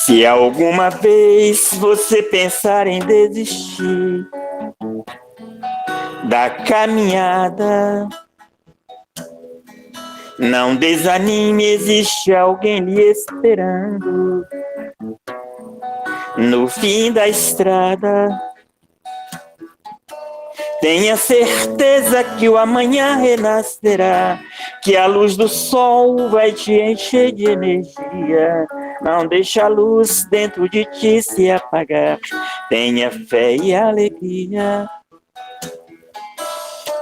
Se alguma vez você pensar em desistir da caminhada, não desanime, existe alguém lhe esperando no fim da estrada. Tenha certeza que o amanhã renascerá, que a luz do sol vai te encher de energia. Não deixe a luz dentro de ti se apagar. Tenha fé e alegria.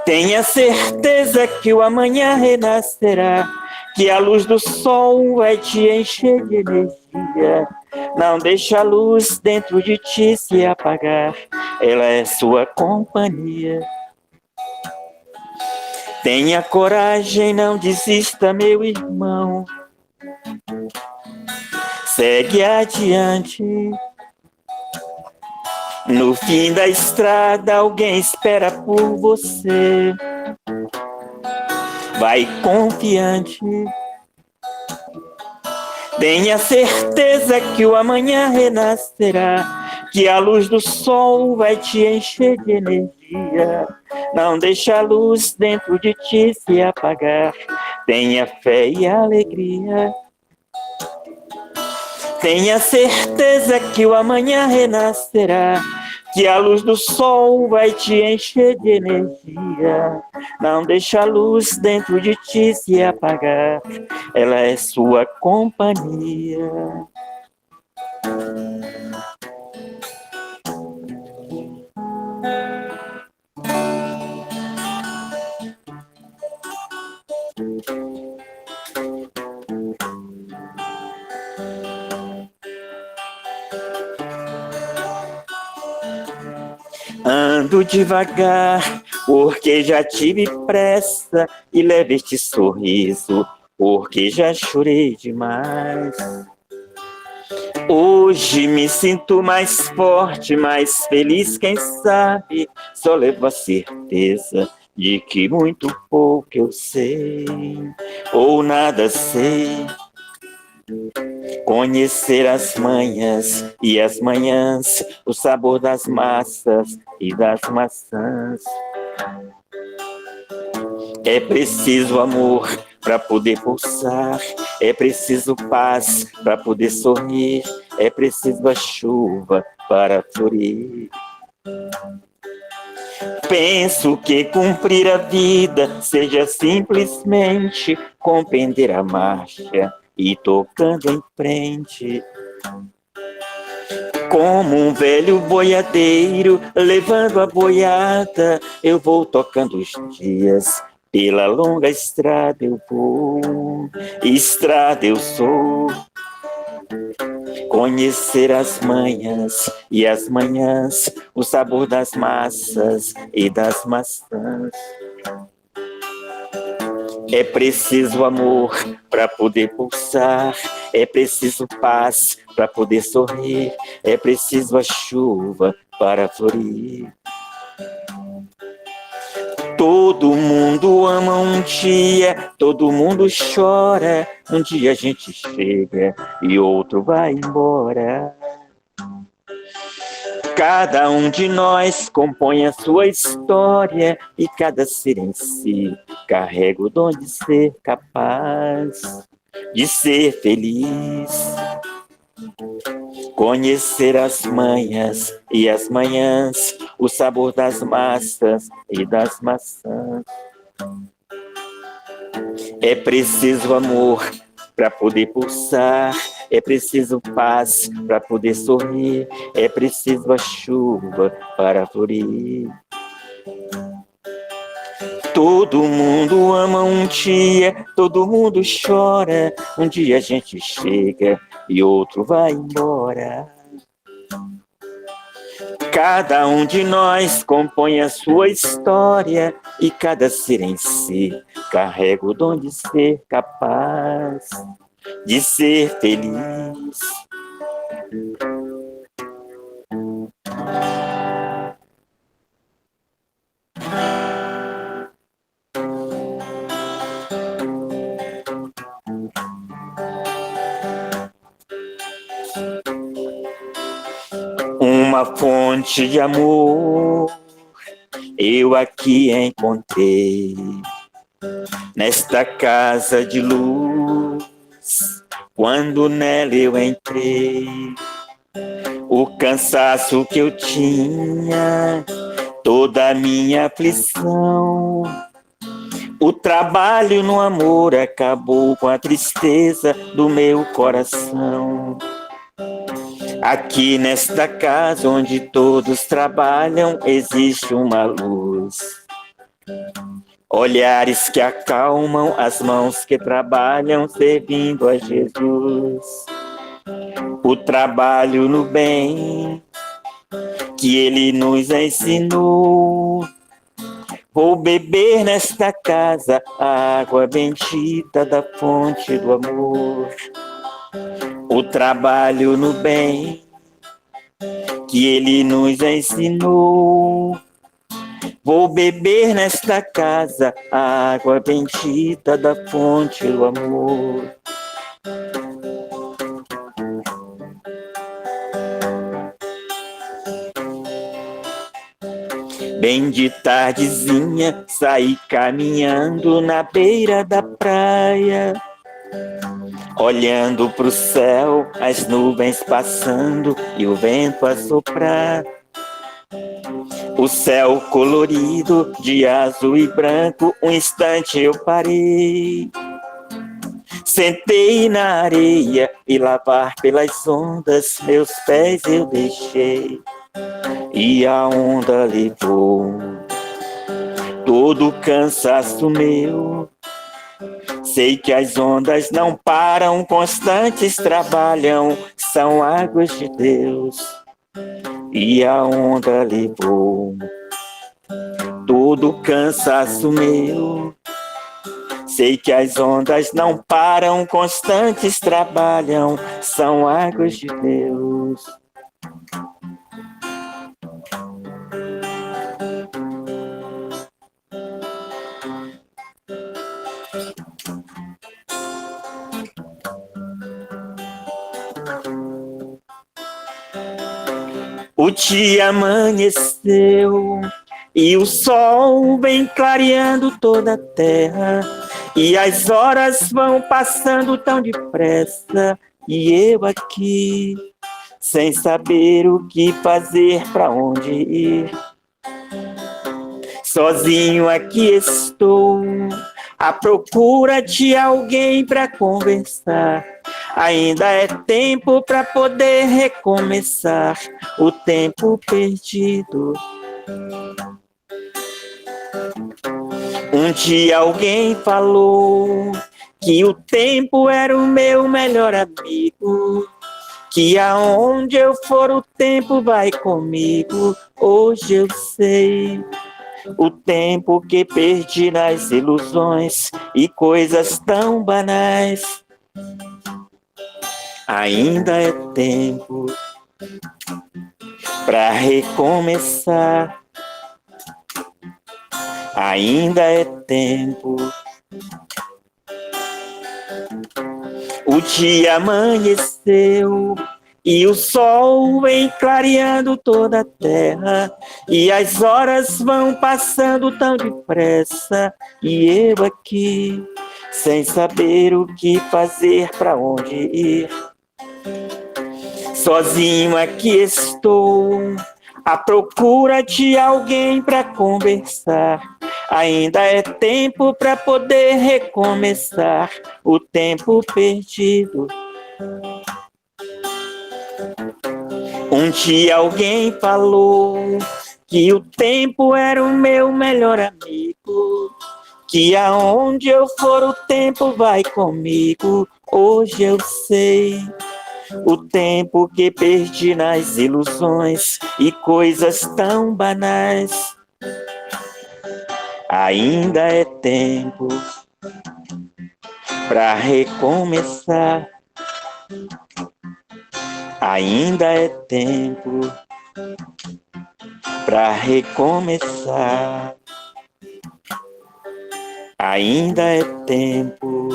Tenha certeza que o amanhã renascerá, que a luz do sol vai te encher de energia. Não deixe a luz dentro de ti se apagar, ela é sua companhia. Tenha coragem, não desista, meu irmão. Segue adiante. No fim da estrada, alguém espera por você. Vai confiante. Tenha certeza que o amanhã renascerá, que a luz do sol vai te encher de energia. Não deixe a luz dentro de ti se apagar. Tenha fé e alegria. Tenha certeza que o amanhã renascerá, que a luz do sol vai te encher de energia. Não deixe a luz dentro de ti se apagar, ela é sua companhia. Ando devagar, porque já tive pressa, e leve este sorriso, porque já chorei demais. Hoje me sinto mais forte, mais feliz, quem sabe, só levo a certeza de que muito pouco eu sei, ou nada sei. Conhecer as manhãs e as manhãs, o sabor das massas e das maçãs. É preciso amor para poder pulsar, é preciso paz para poder sorrir, é preciso a chuva para florir. Penso que cumprir a vida seja simplesmente compreender a marcha e tocando em frente. Como um velho boiadeiro levando a boiada, eu vou tocando os dias. Pela longa estrada eu vou, estrada eu sou. Conhecer as manhãs e as manhãs, o sabor das massas e das maçãs. É preciso amor para poder pulsar, é preciso paz para poder sorrir, é preciso a chuva para florir. Todo mundo ama um dia, todo mundo chora, um dia a gente chega e outro vai embora. Cada um de nós compõe a sua história e cada ser em si carrega o dom de ser capaz de ser feliz. Conhecer as manhãs e as manhãs, o sabor das massas e das maçãs. É preciso amor para poder pulsar, é preciso paz para poder sorrir, é preciso a chuva para florir. Todo mundo ama um dia, todo mundo chora, um dia a gente chega e outro vai embora. Cada um de nós compõe a sua história e cada ser em si carrega o dom de ser capaz de ser feliz. uma fonte de amor eu aqui encontrei, nesta casa de luz. Quando nela eu entrei, o cansaço que eu tinha, toda a minha aflição, o trabalho no amor acabou com a tristeza do meu coração. Aqui nesta casa onde todos trabalham existe uma luz, olhares que acalmam as mãos que trabalham servindo a Jesus. O trabalho no bem que Ele nos ensinou. Vou beber nesta casa a água bendita da fonte do amor. O trabalho no bem que Ele nos ensinou. Vou beber nesta casa a água bendita da fonte do amor. Bem de tardezinha, saí caminhando na beira da praia, olhando pro céu, as nuvens passando e o vento a soprar. O céu colorido de azul e branco, um instante eu parei. Sentei na areia e lavar pelas ondas, meus pés eu deixei. E a onda levou todo o cansaço meu. Sei que as ondas não param, constantes trabalham, são águas de Deus. E a onda levou todo o cansaço meu. Sei que as ondas não param, constantes trabalham, são águas de Deus. O dia amanheceu e o sol vem clareando toda a terra, e as horas vão passando tão depressa, e eu aqui sem saber o que fazer, para onde ir. Sozinho aqui estou à procura de alguém para conversar. Ainda é tempo para poder recomeçar o tempo perdido. Um dia alguém falou que o tempo era o meu melhor amigo, que aonde eu for o tempo vai comigo. Hoje eu sei o tempo que perdi nas ilusões e coisas tão banais. Ainda é tempo para recomeçar. Ainda é tempo. O dia amanheceu e o sol vem clareando toda a terra, e as horas vão passando tão depressa, e eu aqui sem saber o que fazer, para onde ir. Sozinho aqui estou à procura de alguém para conversar. Ainda é tempo para poder recomeçar o tempo perdido. Um dia alguém falou que o tempo era o meu melhor amigo, que aonde eu for o tempo vai comigo. Hoje eu sei o tempo que perdi nas ilusões e coisas tão banais. Ainda é tempo para recomeçar. Ainda é tempo para recomeçar. Ainda é tempo.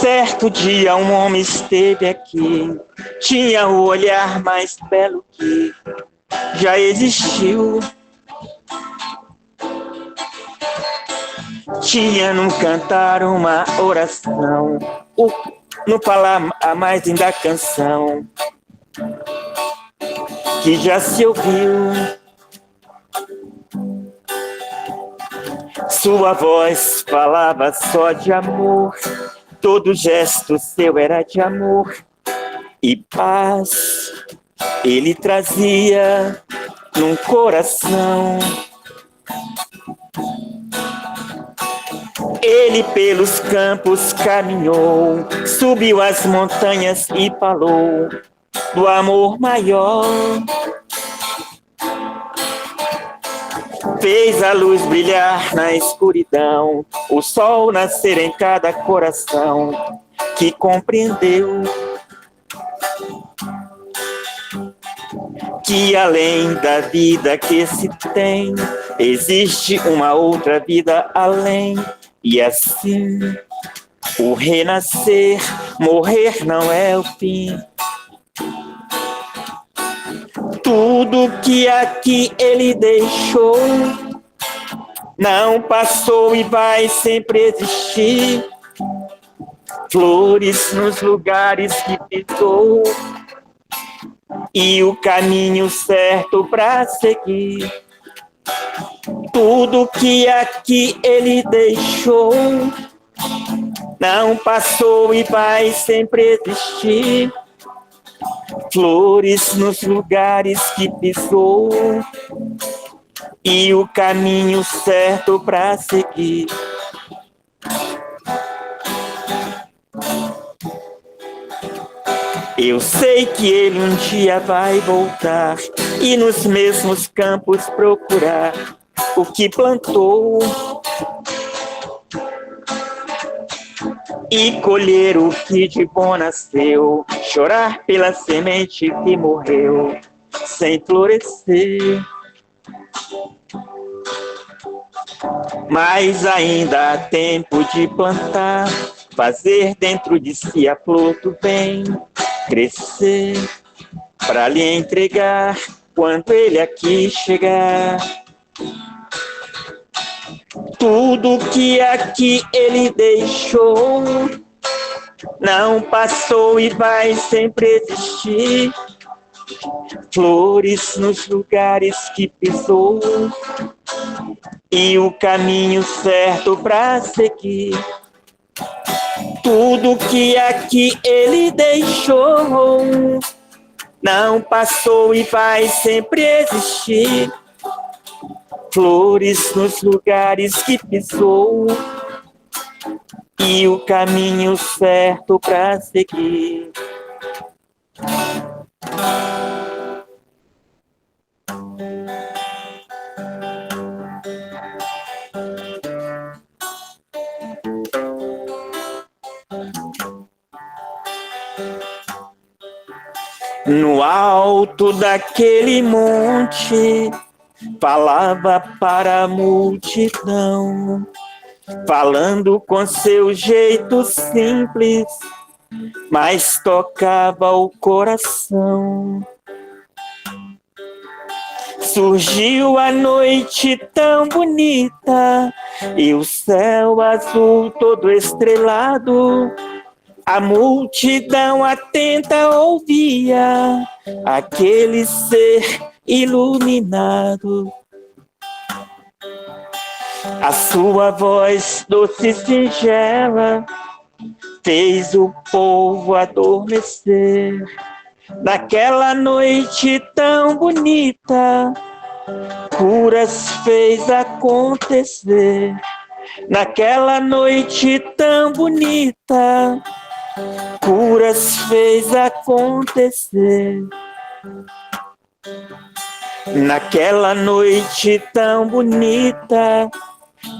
Certo dia um homem esteve aqui, tinha o olhar mais belo que já existiu. Tinha num cantar uma oração, no falar a mais linda canção que já se ouviu. Sua voz falava só de amor, todo gesto seu era de amor e paz. Ele trazia num coração. Ele pelos campos caminhou, subiu as montanhas e falou do amor maior. Fez a luz brilhar na escuridão, o sol nascer em cada coração que compreendeu que além da vida que se tem, existe uma outra vida além. E assim, o renascer, morrer não é o fim. Tudo que aqui ele deixou não passou e vai sempre existir. Flores nos lugares que pisou e o caminho certo para seguir. Tudo que aqui ele deixou não passou e vai sempre existir. Flores nos lugares que pisou e o caminho certo para seguir. Eu sei que ele um dia vai voltar e nos mesmos campos procurar o que plantou e colher o que de bom nasceu, chorar pela semente que morreu sem florescer. Mas ainda há tempo de plantar, fazer dentro de si a flor do bem crescer, para lhe entregar quando ele aqui chegar. Tudo que aqui ele deixou não passou e vai sempre existir. Flores nos lugares que pisou e o caminho certo para seguir. Tudo que aqui ele deixou não passou e vai sempre existir. Flores nos lugares que pisou e o caminho certo para seguir. No alto daquele monte, falava para a multidão, falando com seu jeito simples, mas tocava o coração. Surgiu a noite tão bonita e o céu azul todo estrelado. A multidão atenta ouvia aquele ser iluminado. A sua voz doce e singela fez o povo adormecer. Naquela noite tão bonita, curas fez acontecer. Naquela noite tão bonita, curas fez acontecer. Naquela noite tão bonita,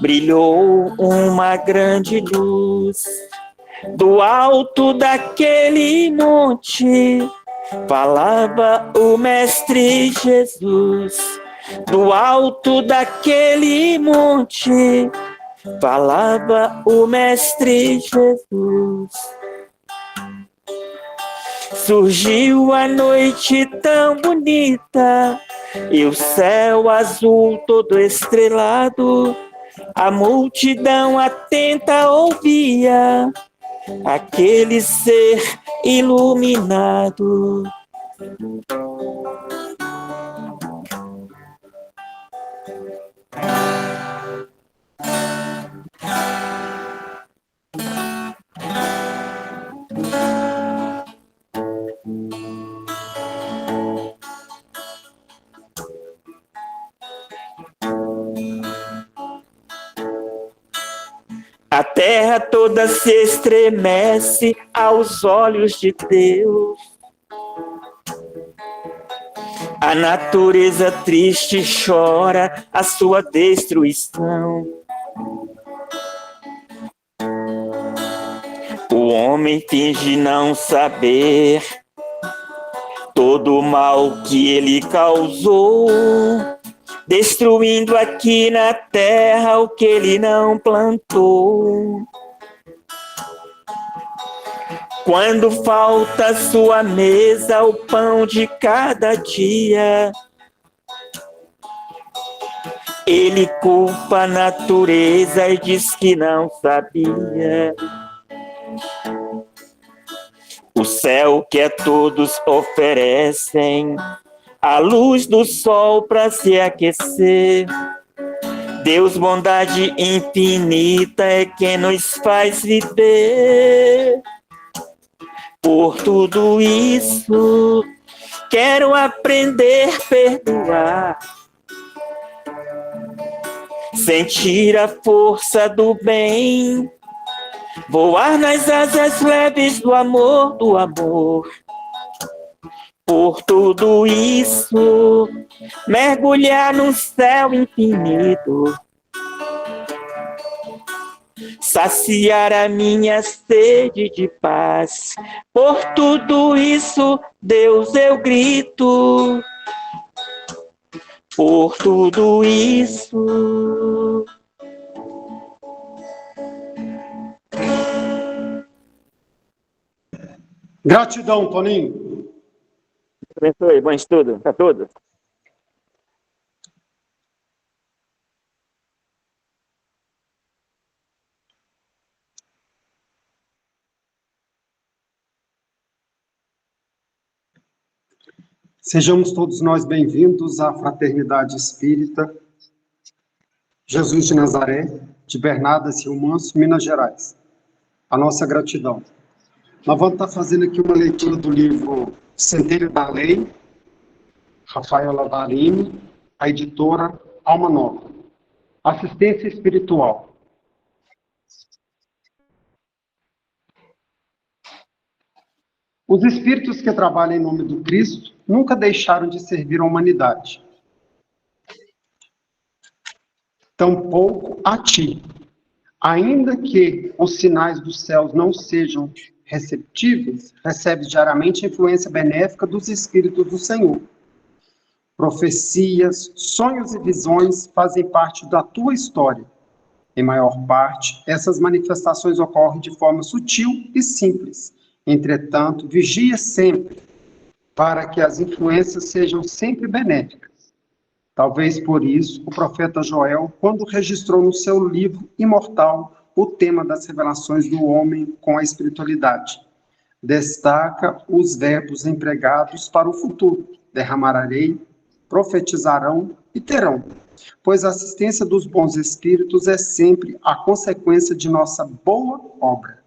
brilhou uma grande luz. Do alto daquele monte, falava o Mestre Jesus. Do alto daquele monte, falava o Mestre Jesus. Surgiu a noite tão bonita e o céu azul todo estrelado. A multidão atenta ouvia aquele ser iluminado. A terra toda se estremece aos olhos de Deus. A natureza triste chora a sua destruição. O homem finge não saber todo o mal que ele causou, destruindo aqui na terra o que ele não plantou. Quando falta sua mesa o pão de cada dia, ele culpa a natureza e diz que não sabia. O céu que a todos oferecem, a luz do sol para se aquecer. Deus, bondade infinita, é quem nos faz viver. Por tudo isso, quero aprender a perdoar, sentir a força do bem, voar nas asas leves do amor, do amor. Por tudo isso, mergulhar no céu infinito, saciar a minha sede de paz. Por tudo isso, Deus, eu grito. Por tudo isso. Gratidão, Toninho. Abençoe, bom estudo para todos. Sejamos todos nós bem-vindos à Fraternidade Espírita Jesus de Nazaré, de Bernadas, Rio Manso, Minas Gerais. A nossa gratidão. Nós vamos estar fazendo aqui uma leitura do livro Centelho da Lei, Rafaela Varini, a editora Alma Nova. Assistência espiritual. Os espíritos que trabalham em nome do Cristo nunca deixaram de servir a humanidade. Tampouco a ti. Ainda que os sinais dos céus não sejam receptíveis, recebes diariamente a influência benéfica dos Espíritos do Senhor. Profecias, sonhos e visões fazem parte da tua história. Em maior parte, essas manifestações ocorrem de forma sutil e simples. Entretanto, vigia sempre para que as influências sejam sempre benéficas. Talvez por isso, o profeta Joel, quando registrou no seu livro imortal o tema das revelações do homem com a espiritualidade, destaca os verbos empregados para o futuro: derramarei, profetizarão e terão, pois a assistência dos bons espíritos é sempre a consequência de nossa boa obra.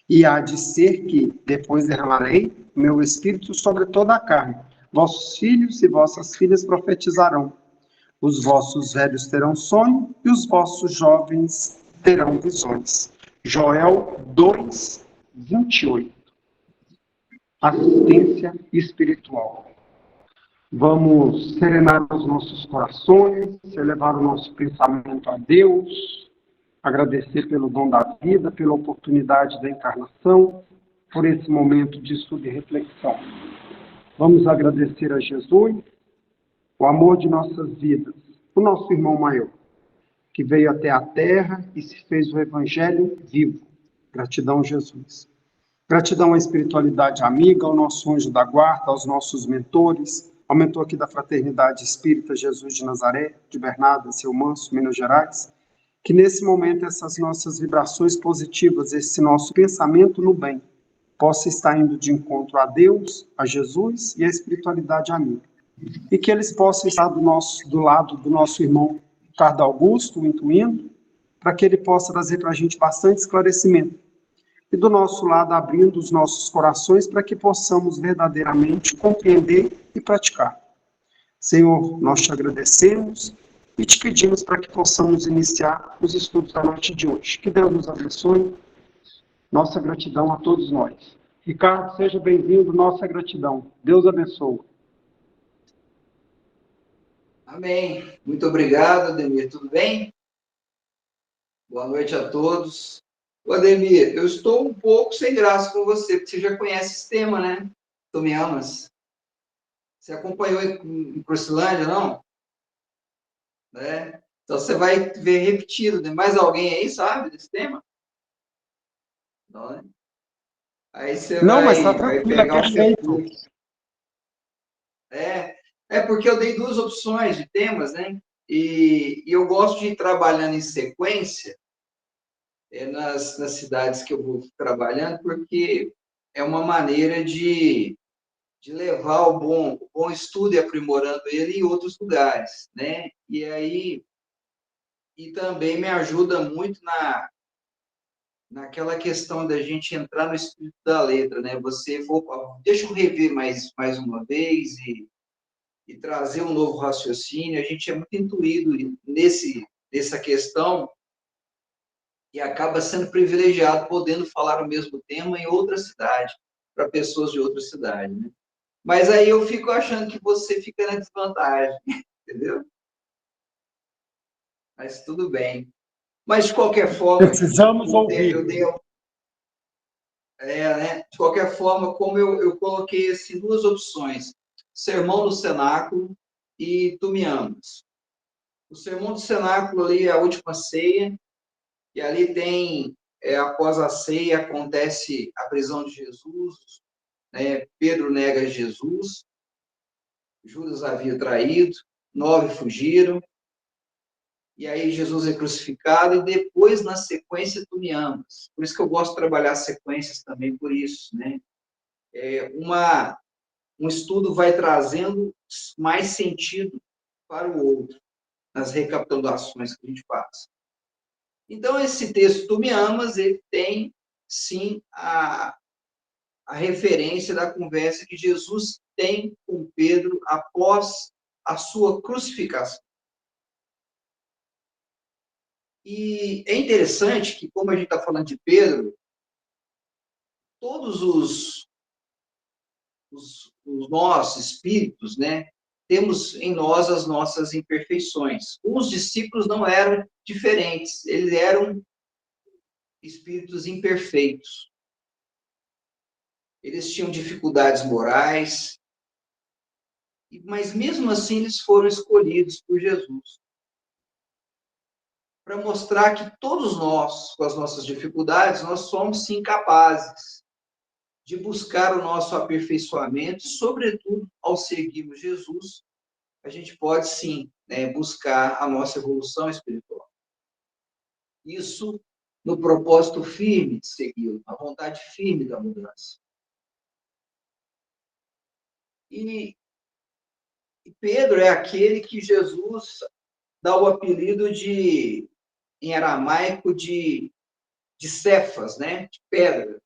E há de ser que, depois derramarei meu espírito sobre toda a carne, vossos filhos e vossas filhas profetizarão, os vossos velhos terão sonho e os vossos jovens terão visões. Joel 2, 28. Assistência espiritual. Vamos serenar os nossos corações, elevar o nosso pensamento a Deus, agradecer pelo dom da vida, pela oportunidade da encarnação, por esse momento de estudo e reflexão. Vamos agradecer a Jesus, o amor de nossas vidas, o nosso irmão maior, que veio até a terra e se fez o evangelho vivo. Gratidão, Jesus. Gratidão à espiritualidade amiga, ao nosso anjo da guarda, aos nossos mentores, ao mentor aqui da Fraternidade Espírita Jesus de Nazaré, de Bernardo, Seu Manso, Minas Gerais, que nesse momento essas nossas vibrações positivas, esse nosso pensamento no bem, possa estar indo de encontro a Deus, a Jesus e à espiritualidade amiga. E que eles possam estar do lado do nosso irmão Ricardo Augusto, intuindo, para que ele possa trazer para a gente bastante esclarecimento. E do nosso lado, abrindo os nossos corações para que possamos verdadeiramente compreender e praticar. Senhor, nós te agradecemos e te pedimos para que possamos iniciar os estudos da noite de hoje. Que Deus nos abençoe. Nossa gratidão a todos nós. Ricardo, seja bem-vindo. Nossa gratidão. Deus abençoe. Amém. Muito obrigado, Ademir. Tudo bem? Boa noite a todos. Ô, Ademir, eu estou um pouco sem graça com você, porque você já conhece esse tema, né? Tu me amas. Você acompanhou em Crucilândia, não? Né? Então você vai ver repetido, né? Mais alguém aí sabe desse tema? Não, né? Aí você Não, mas está vai tranquilo, é pegar o que você perfeito. curte. É porque eu dei duas opções de temas, né? E eu gosto de ir trabalhando em sequência nas cidades que eu vou trabalhando, porque é uma maneira de levar o bom estudo e aprimorando ele em outros lugares, né? E aí, e também me ajuda muito naquela questão da gente entrar no espírito da letra, né? Deixa eu rever mais uma vez e trazer um novo raciocínio. A gente é muito intuído nessa questão e acaba sendo privilegiado, podendo falar o mesmo tema em outra cidade, para pessoas de outra cidade, né? Mas aí eu fico achando que você fica na desvantagem, entendeu? Mas tudo bem. Mas, de qualquer forma, Precisamos ouvir. né? De qualquer forma, como eu coloquei assim, duas opções, Sermão do Cenáculo e Tu Me Amas. O Sermão do Cenáculo ali é a última ceia, e ali tem, após a ceia, acontece a prisão de Jesus, né? Pedro nega Jesus, Judas havia traído, 9 fugiram, e aí Jesus é crucificado, e depois, na sequência, Tu Me Amas. Por isso que eu gosto de trabalhar sequências também, por isso, né? Um estudo vai trazendo mais sentido para o outro, nas recapitulações que a gente faz. Então, esse texto, Tu Me Amas, ele tem, sim, a referência da conversa que Jesus tem com Pedro após a sua crucificação. E é interessante que, como a gente está falando de Pedro, todos os nossos espíritos, né, temos em nós as nossas imperfeições. Os discípulos não eram diferentes, eles eram espíritos imperfeitos. Eles tinham dificuldades morais, mas mesmo assim eles foram escolhidos por Jesus para mostrar que todos nós, com as nossas dificuldades, nós somos sim capazes de buscar o nosso aperfeiçoamento, sobretudo ao seguirmos Jesus, a gente pode sim, né, buscar a nossa evolução espiritual. Isso no propósito firme de segui-lo, a vontade firme da mudança. E Pedro é aquele que Jesus dá o apelido em aramaico, de Cefas, né? De pedra,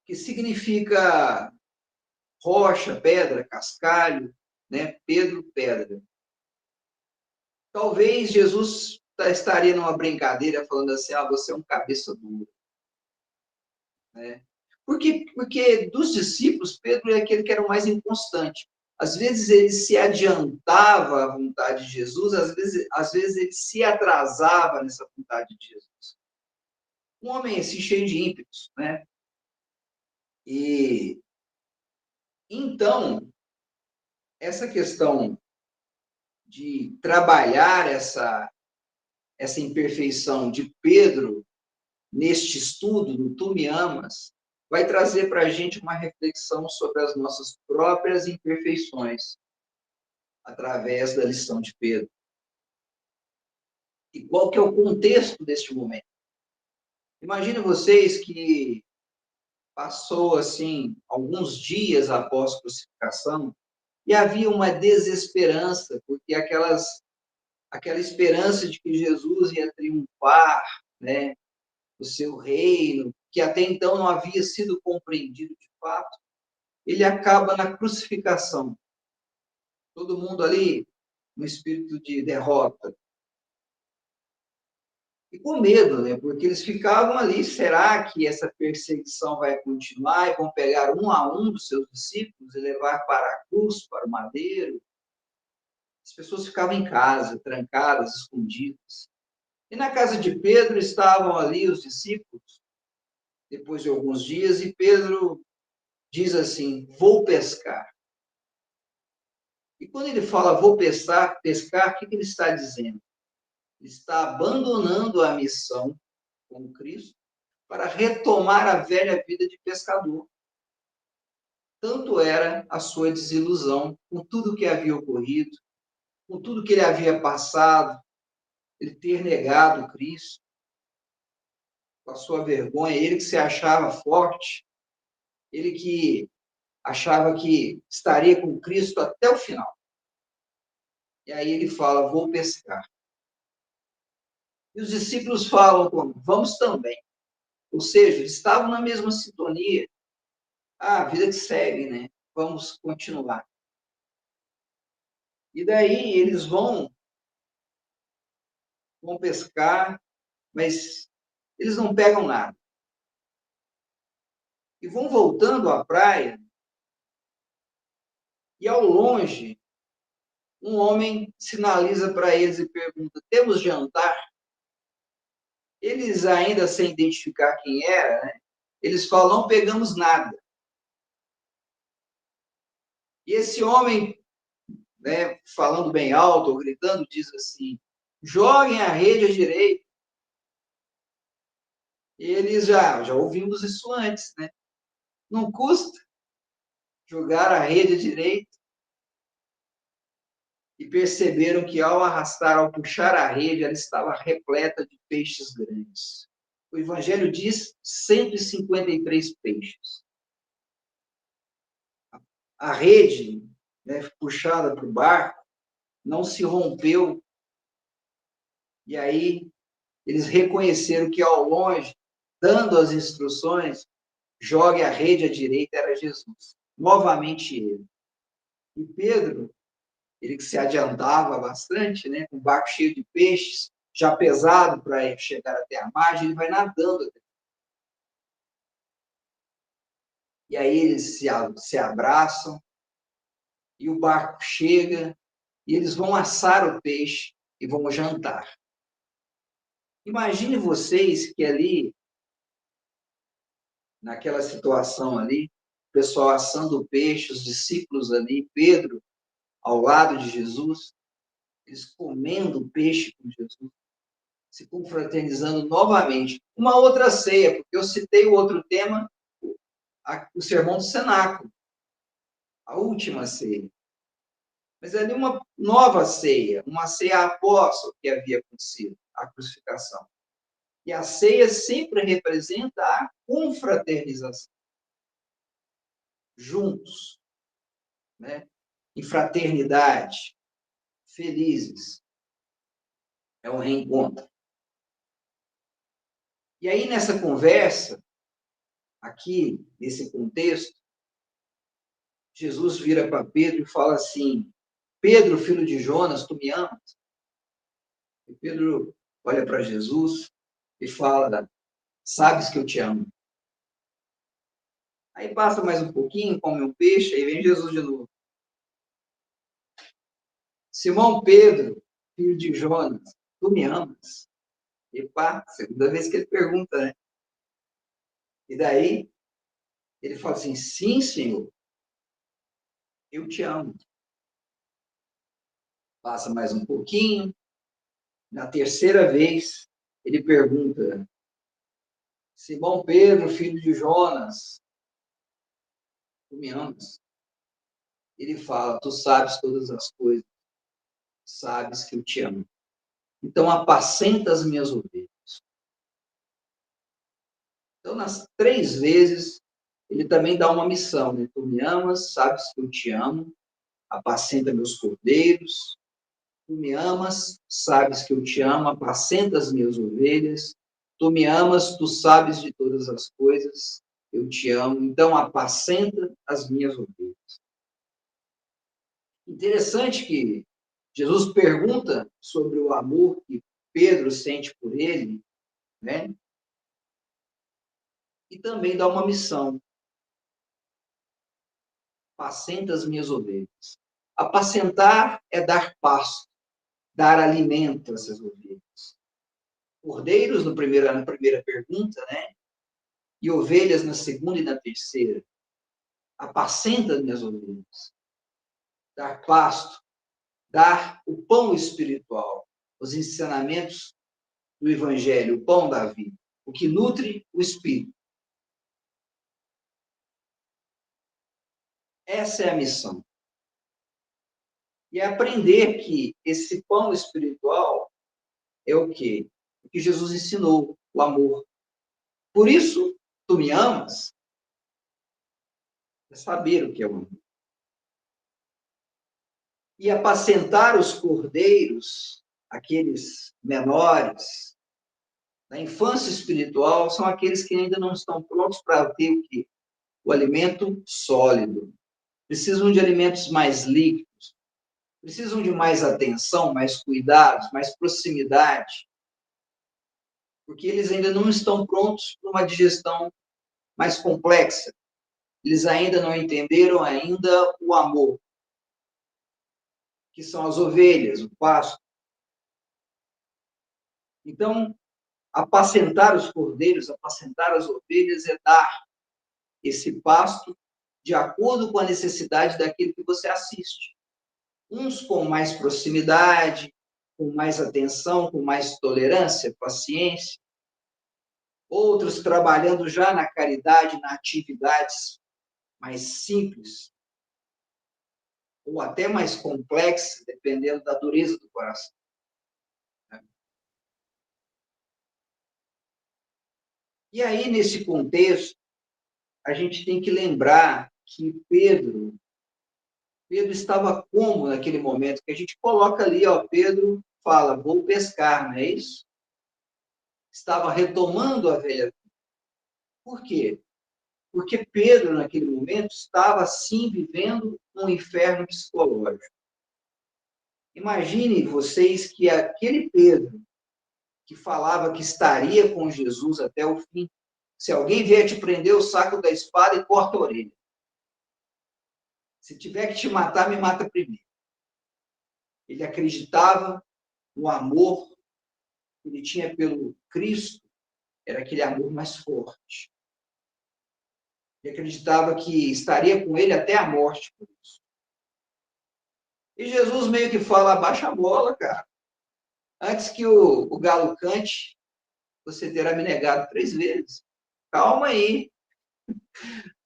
que significa rocha, pedra, cascalho, né? Pedro, pedra. Talvez Jesus estaria numa brincadeira falando assim, você é um cabeça dura, né? Porque dos discípulos, Pedro é aquele que era o mais inconstante. Às vezes ele se adiantava à vontade de Jesus, às vezes ele se atrasava nessa vontade de Jesus. Um homem assim, cheio de ímpetos, né? E então, essa questão de trabalhar essa imperfeição de Pedro neste estudo do Tu Me Amas, vai trazer para a gente uma reflexão sobre as nossas próprias imperfeições, através da lição de Pedro. E qual que é o contexto deste momento? Imagine vocês que passou, assim, alguns dias após a crucificação, e havia uma desesperança, porque aquela esperança de que Jesus ia triunfar, né, o seu reino, que até então não havia sido compreendido de fato, ele acaba na crucificação. Todo mundo ali no espírito de derrota. E com medo, né? Porque eles ficavam ali, será que essa perseguição vai continuar e vão pegar um a um dos seus discípulos e levar para a cruz, para o madeiro? As pessoas ficavam em casa, trancadas, escondidas. E na casa de Pedro estavam ali os discípulos, depois de alguns dias, e Pedro diz assim: vou pescar. E quando ele fala vou pescar, o que ele está dizendo? Ele está abandonando a missão com Cristo para retomar a velha vida de pescador. Tanto era a sua desilusão com tudo que havia ocorrido, com tudo que ele havia passado, ele ter negado Cristo, com a sua vergonha, ele que se achava forte, ele que achava que estaria com Cristo até o final. E aí ele fala, vou pescar. E os discípulos falam, vamos também. Ou seja, eles estavam na mesma sintonia. Ah, a vida que segue, né? Vamos continuar. E daí eles vão pescar, mas eles não pegam nada. E vão voltando à praia, e ao longe, um homem sinaliza para eles e pergunta, temos jantar? Eles ainda sem identificar quem era, né? Eles falam, não pegamos nada. E esse homem, né, falando bem alto, ou gritando, diz assim, joguem a rede à direita. E eles já ouvimos isso antes, né? Não custa jogar a rede à direita. E perceberam que ao arrastar, ao puxar a rede, ela estava repleta de peixes grandes. O Evangelho diz 153 peixes. A rede, né, puxada para o barco, não se rompeu. E aí eles reconheceram que ao longe, dando as instruções, jogue a rede à direita, era Jesus. Novamente ele. E Pedro, ele que se adiantava bastante, né, com o barco cheio de peixes, já pesado para chegar até a margem, ele vai nadando. E aí eles se abraçam, e o barco chega, e eles vão assar o peixe e vão jantar. Imagine vocês que ali, naquela situação ali, o pessoal assando o peixe, os discípulos ali, Pedro ao lado de Jesus, eles comendo o peixe com Jesus, se confraternizando novamente. Uma outra ceia, porque eu citei o outro tema, o Sermão do Cenáculo, a última ceia. Mas ali uma nova ceia, uma ceia após o que havia acontecido, a crucificação. E a ceia sempre representa a confraternização. Juntos, né? Em fraternidade, felizes. É um reencontro. E aí, nessa conversa, aqui, nesse contexto, Jesus vira para Pedro e fala assim, Pedro, filho de Jonas, tu me amas? E Pedro olha para Jesus e fala, sabes que eu te amo. Aí passa mais um pouquinho, come um peixe, aí vem Jesus de novo. Simão Pedro, filho de Jonas, tu me amas? E pá, segunda vez que ele pergunta, né? E daí, ele fala assim, sim, Senhor, eu te amo. Passa mais um pouquinho. Na terceira vez, ele pergunta: Simão Pedro, filho de Jonas, tu me amas? Ele fala: tu sabes todas as coisas, sabes que eu te amo. Então, apacenta as minhas ovelhas. Então, nas 3 vezes, ele também dá uma missão, né? Tu me amas, sabes que eu te amo, apacenta meus cordeiros. Tu me amas, sabes que eu te amo, apacenta as minhas ovelhas. Tu me amas, tu sabes de todas as coisas, eu te amo. Então, apacenta as minhas ovelhas. Interessante que Jesus pergunta sobre o amor que Pedro sente por ele, né? E também dá uma missão. Apacenta as minhas ovelhas. Apacentar é dar pasto, dar alimento a essas ovelhas. Cordeiros na primeira pergunta, né? E ovelhas na segunda e na terceira. Apacenta as minhas ovelhas. Dar pasto, dar o pão espiritual, os ensinamentos do Evangelho, o pão da vida, o que nutre o espírito. Essa é a missão. E é aprender que esse pão espiritual é o quê? O que Jesus ensinou, o amor. Por isso, tu me amas, é saber o que é o amor. E apacentar os cordeiros, aqueles menores, na infância espiritual, são aqueles que ainda não estão prontos para ter o quê? O alimento sólido. Precisam de alimentos mais líquidos. Precisam de mais atenção, mais cuidados, mais proximidade. Porque eles ainda não estão prontos para uma digestão mais complexa. Eles ainda não entenderam ainda o amor, que são as ovelhas, o pasto. Então, apacentar os cordeiros, apacentar as ovelhas é dar esse pasto de acordo com a necessidade daquele que você assiste. Uns com mais proximidade, com mais atenção, com mais tolerância, paciência. Outros trabalhando já na caridade, na atividades mais simples, ou até mais complexas, dependendo da dureza do coração. E aí, nesse contexto, a gente tem que lembrar que Pedro estava como naquele momento, que a gente coloca ali, ó, Pedro fala, vou pescar, não é isso? Estava retomando a velha vida. Por quê? Porque Pedro, naquele momento, estava, sim, vivendo um inferno psicológico. Imaginem vocês que aquele Pedro, que falava que estaria com Jesus até o fim, se alguém vier te prender o saco da espada e corta a orelha. Se tiver que te matar, me mata primeiro. Ele acreditava no amor que ele tinha pelo Cristo, era aquele amor mais forte. Ele acreditava que estaria com ele até a morte por isso. E Jesus meio que fala, abaixa a bola, cara. Antes que o galo cante, você terá me negado 3 vezes. Calma aí.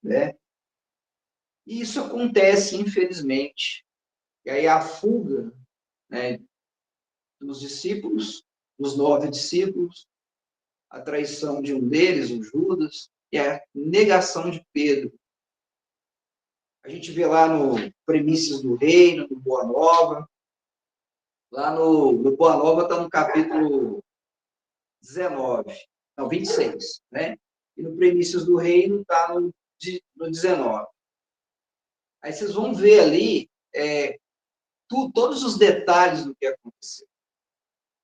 Né? E isso acontece, infelizmente. E aí a fuga, né, dos discípulos, dos 9 discípulos, a traição de um deles, o Judas, e a negação de Pedro. A gente vê lá no Primícias do Reino, no Boa Nova. Lá no Boa Nova está no capítulo 19, não, 26, né? E no Primícias do Reino está no 19. Aí vocês vão ver ali todos os detalhes do que aconteceu.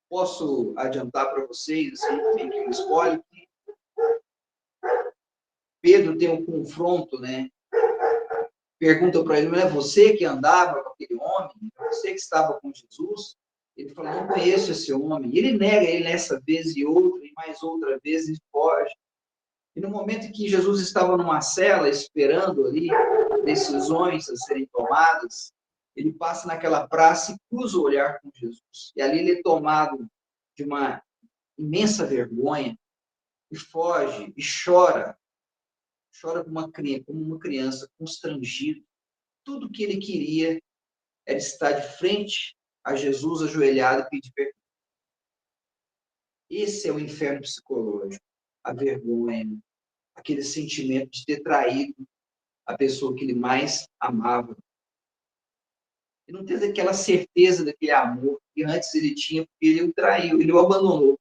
Posso adiantar para vocês, assim, meio que um spoiler, que Pedro tem um confronto, né? Pergunta para ele, não é você que andava com aquele homem? É você que estava com Jesus? Ele fala, não conheço esse homem. E ele nega ele nessa vez e outra, e mais outra vez, e foge. E no momento em que Jesus estava numa cela, esperando ali decisões a serem tomadas, ele passa naquela praça e cruza o olhar com Jesus. E ali ele é tomado de uma imensa vergonha e foge e chora. Chora como uma criança, constrangido. Tudo que ele queria era estar de frente a Jesus ajoelhado e pedir perdão. Esse é o inferno psicológico, a vergonha, aquele sentimento de ter traído a pessoa que ele mais amava. E não ter aquela certeza daquele amor que antes ele tinha, porque ele o traiu, ele o abandonou.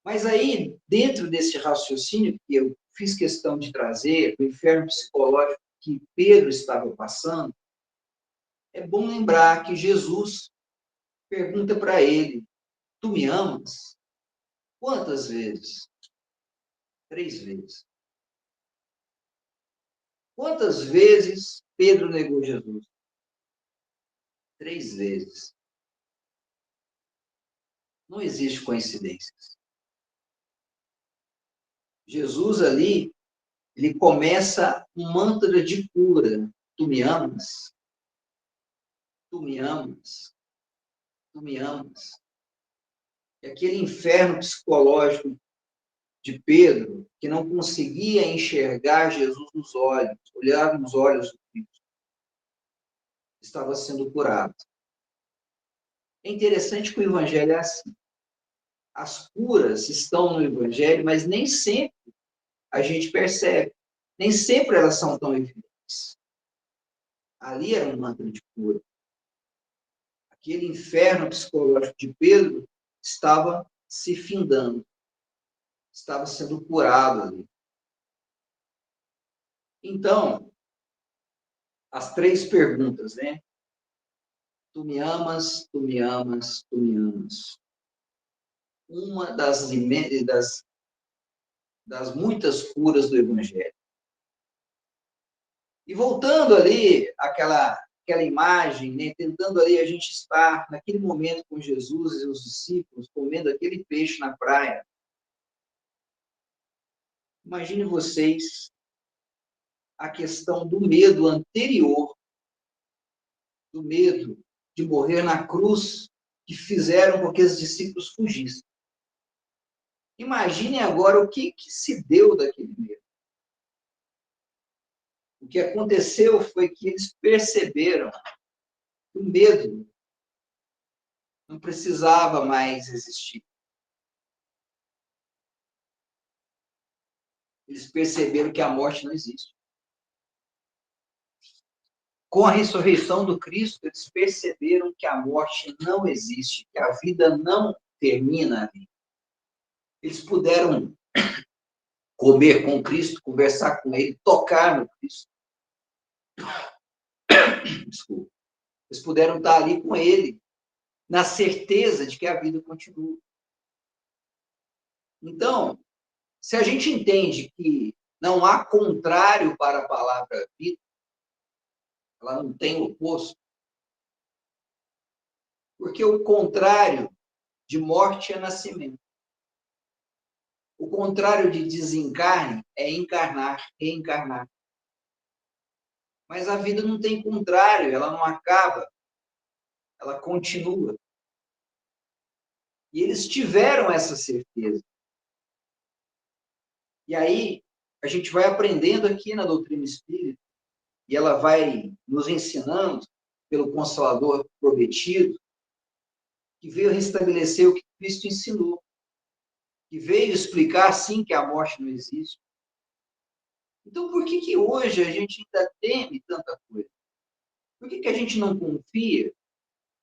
Mas aí, dentro desse raciocínio que eu fiz questão de trazer, o inferno psicológico que Pedro estava passando, é bom lembrar que Jesus pergunta para ele: tu me amas? Quantas vezes? 3 vezes. Quantas vezes Pedro negou Jesus? 3 vezes. Não existe coincidências. Jesus ali, ele começa um mantra de cura. Tu me amas? Tu me amas? Tu me amas? E aquele inferno psicológico de Pedro, que não conseguia enxergar Jesus nos olhos, olhar nos olhos do Cristo, estava sendo curado. É interessante que o Evangelho é assim. As curas estão no Evangelho, mas nem sempre a gente percebe. Nem sempre elas são tão evidentes. Ali era um mantra de cura. Aquele inferno psicológico de Pedro estava se findando. Estava sendo curado ali. Então, as 3 perguntas, né? Tu me amas, tu me amas, tu me amas. Uma das muitas curas do Evangelho. E voltando ali aquela imagem, né, tentando ali a gente estar naquele momento com Jesus e os discípulos, comendo aquele peixe na praia. Imagine vocês a questão do medo anterior, do medo de morrer na cruz, que fizeram com que os discípulos fugissem. Imagine agora o que se deu daquele medo. O que aconteceu foi que eles perceberam que o medo não precisava mais existir. Eles perceberam que a morte não existe. Com a ressurreição do Cristo, eles perceberam que a morte não existe, que a vida não termina ali. Eles puderam comer com Cristo, conversar com Ele, tocar no Cristo. Desculpa. Eles puderam estar ali com Ele, na certeza de que a vida continua. Então, se a gente entende que não há contrário para a palavra vida, ela não tem oposto, porque o contrário de morte é nascimento. O contrário de desencarne é encarnar, reencarnar. Mas a vida não tem contrário, ela não acaba, ela continua. E eles tiveram essa certeza. E aí, a gente vai aprendendo aqui na doutrina espírita, e ela vai nos ensinando, pelo Consolador prometido, que veio restabelecer o que Cristo ensinou, que veio explicar, sim, que a morte não existe. Então, por que hoje a gente ainda teme tanta coisa? Por que a gente não confia?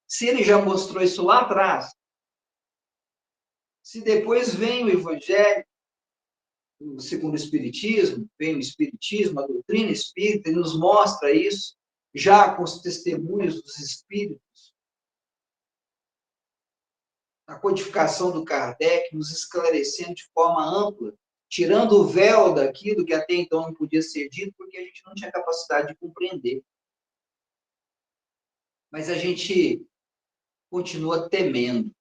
Se ele já mostrou isso lá atrás, se depois vem o Evangelho, segundo o Espiritismo, vem o Espiritismo, a doutrina espírita, e nos mostra isso, já com os testemunhos dos Espíritos, a codificação do Kardec, nos esclarecendo de forma ampla, tirando o véu daquilo que até então não podia ser dito, porque a gente não tinha capacidade de compreender. Mas a gente continua temendo.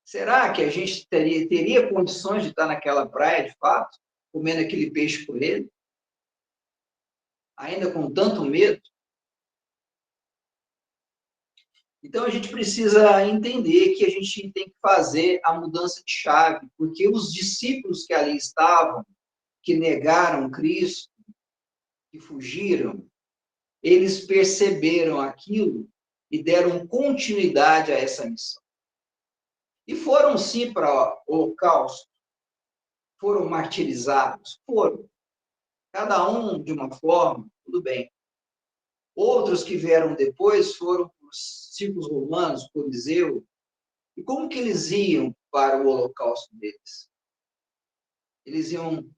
Será que a gente teria condições de estar naquela praia, de fato, comendo aquele peixe com ele? ainda com tanto medo? Então, a gente precisa entender que a gente tem que fazer a mudança de chave, porque os discípulos que ali estavam, que negaram Cristo, que fugiram, eles perceberam aquilo e deram continuidade a essa missão. E foram, sim, para o holocausto, foram martirizados, foram. Cada um de uma forma, tudo bem. Outros que vieram depois foram para os círculos romanos, Coliseu. E como que eles iam para o holocausto deles? Eles iam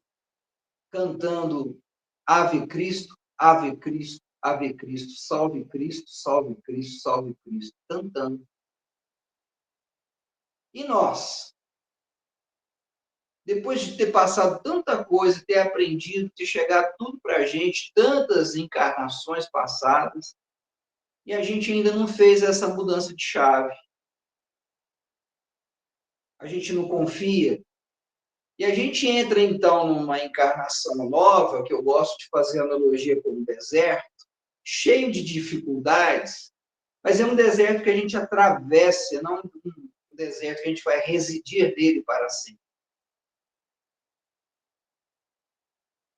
cantando Ave Cristo, Ave Cristo, Ave Cristo, salve Cristo, salve Cristo, salve Cristo, cantando. E nós, depois de ter passado tanta coisa, ter aprendido, ter chegado tudo para a gente, tantas encarnações passadas, e a gente ainda não fez essa mudança de chave. A gente não confia. E a gente entra, então, numa encarnação nova, que eu gosto de fazer analogia com o deserto, cheio de dificuldades, mas é um deserto que a gente atravessa, não um deserto que a gente vai residir nele para sempre.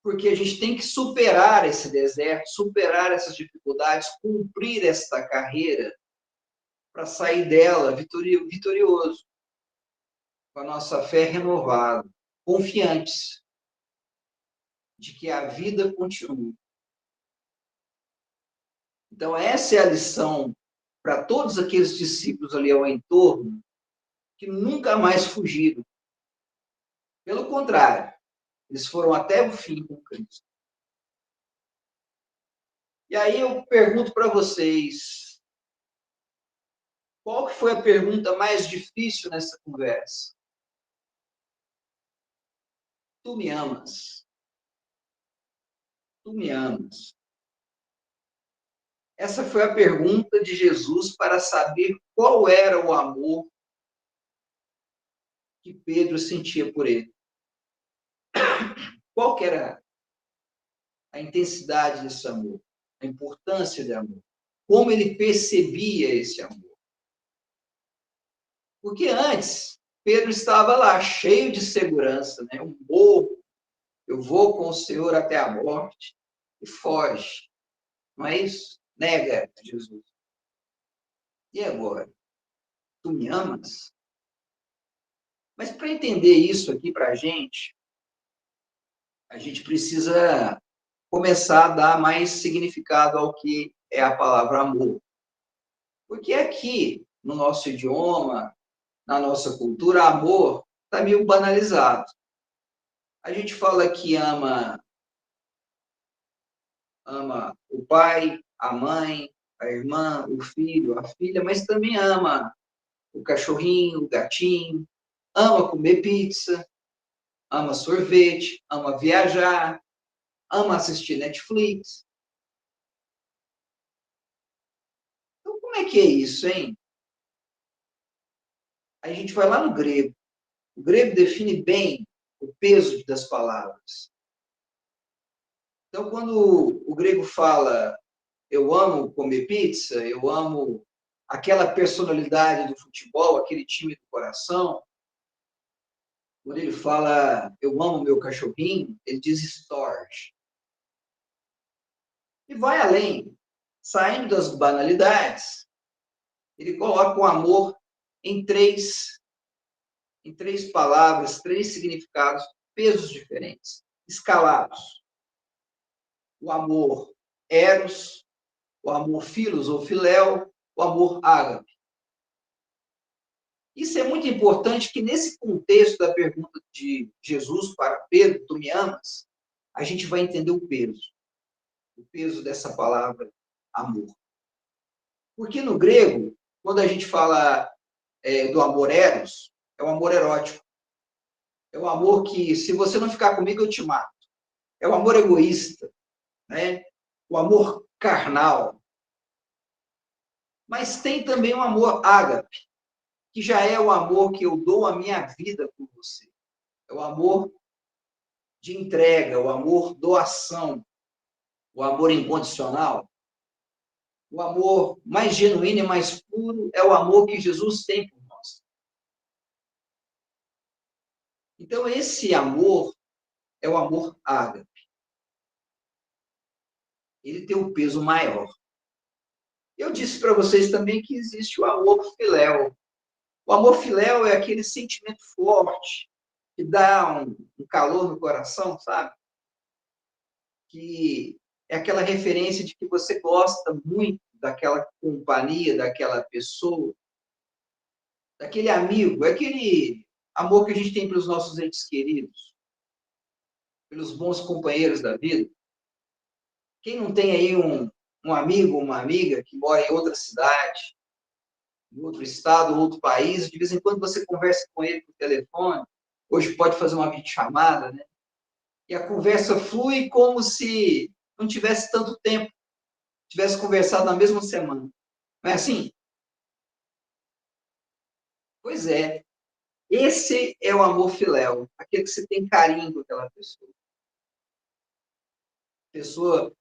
Porque a gente tem que superar esse deserto, superar essas dificuldades, cumprir esta carreira para sair dela vitorioso, com a nossa fé renovada, confiantes de que a vida continua. Então, essa é a lição para todos aqueles discípulos ali ao entorno que nunca mais fugiram. Pelo contrário, eles foram até o fim com Cristo. E aí eu pergunto para vocês, qual que foi a pergunta mais difícil nessa conversa? Tu me amas? Tu me amas? Essa foi a pergunta de Jesus para saber qual era o amor que Pedro sentia por ele. Qual que era a intensidade desse amor, a importância do amor, como ele percebia esse amor. Porque antes, Pedro estava lá, cheio de segurança, né? Eu vou com o Senhor até a morte, e foge. Não é isso? Nega Jesus. E agora? Tu me amas? Mas para entender isso aqui para a gente precisa começar a dar mais significado ao que é a palavra amor. Porque aqui, no nosso idioma, na nossa cultura, amor está meio banalizado. A gente fala que ama o pai, a mãe, a irmã, o filho, a filha, mas também ama o cachorrinho, o gatinho, ama comer pizza, ama sorvete, ama viajar, ama assistir Netflix. Então, como é que é isso, hein? A gente vai lá no grego. O grego define bem o peso das palavras. Então, quando o grego fala eu amo comer pizza, eu amo aquela personalidade do futebol, aquele time do coração, quando ele fala eu amo meu cachorrinho, ele diz storge. E vai além, saindo das banalidades, ele coloca o amor em três palavras, três significados, pesos diferentes, escalados. O amor eros, o amor filos ou filéu, o amor ágape. Isso é muito importante que nesse contexto da pergunta de Jesus para Pedro, tu me amas? A gente vai entender o peso dessa palavra amor. Porque no grego, quando a gente fala do amor eros, é um amor erótico. É um amor que, se você não ficar comigo, eu te mato. É o amor egoísta, né? O amor carnal. Mas tem também o amor ágape, que já é o amor que eu dou a minha vida por você. É o amor de entrega, o amor doação, o amor incondicional, o amor mais genuíno e mais puro é o amor que Jesus tem por nós. Então, esse amor é o amor ágape. Ele tem um peso maior. Eu disse para vocês também que existe o amor filéu. O amor filéu é aquele sentimento forte, que dá um calor no coração, sabe? Que é aquela referência de que você gosta muito daquela companhia, daquela pessoa, daquele amigo, é aquele amor que a gente tem pelos nossos entes queridos, pelos bons companheiros da vida. Quem não tem aí um amigo, uma amiga que mora em outra cidade, em outro estado, outro país, de vez em quando você conversa com ele por telefone, hoje pode fazer uma videochamada, né? E a conversa flui como se não tivesse tanto tempo, tivesse conversado na mesma semana. Não é assim? Pois é. Esse é o amor filéu, aquele que você tem carinho com aquela pessoa. Pessoa,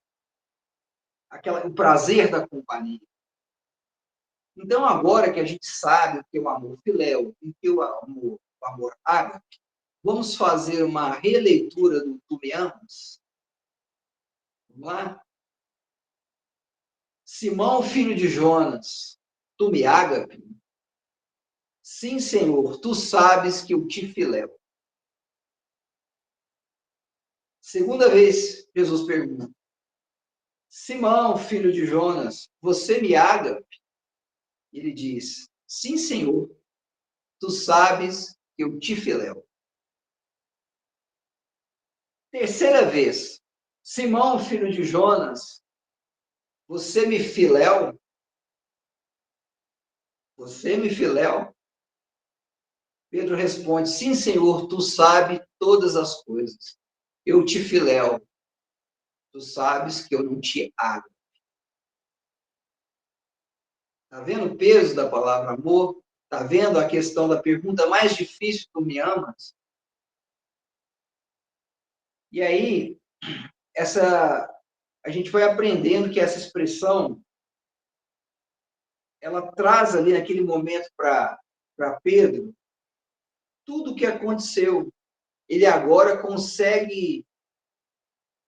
o prazer da companhia. Então, agora que a gente sabe o que é o amor filéu e o que é o amor ágape, vamos fazer uma releitura do Tu Me Amas? Vamos lá? Simão, filho de Jonas, tu me ágape? Sim, Senhor, tu sabes que eu te filéu. Segunda vez, Jesus pergunta: Simão, filho de Jonas, você me ágape? Ele diz: Sim, Senhor, tu sabes que eu te filéu. Terceira vez: Simão, filho de Jonas, você me filéu? Você me filéu? Pedro responde: Sim, Senhor, tu sabes todas as coisas. Eu te filéu. Tu sabes que eu não te ágape. Está vendo o peso da palavra amor? Está vendo a questão da pergunta mais difícil, tu me amas? E aí, a gente vai aprendendo que essa expressão, ela traz ali naquele momento para Pedro tudo o que aconteceu. Ele agora consegue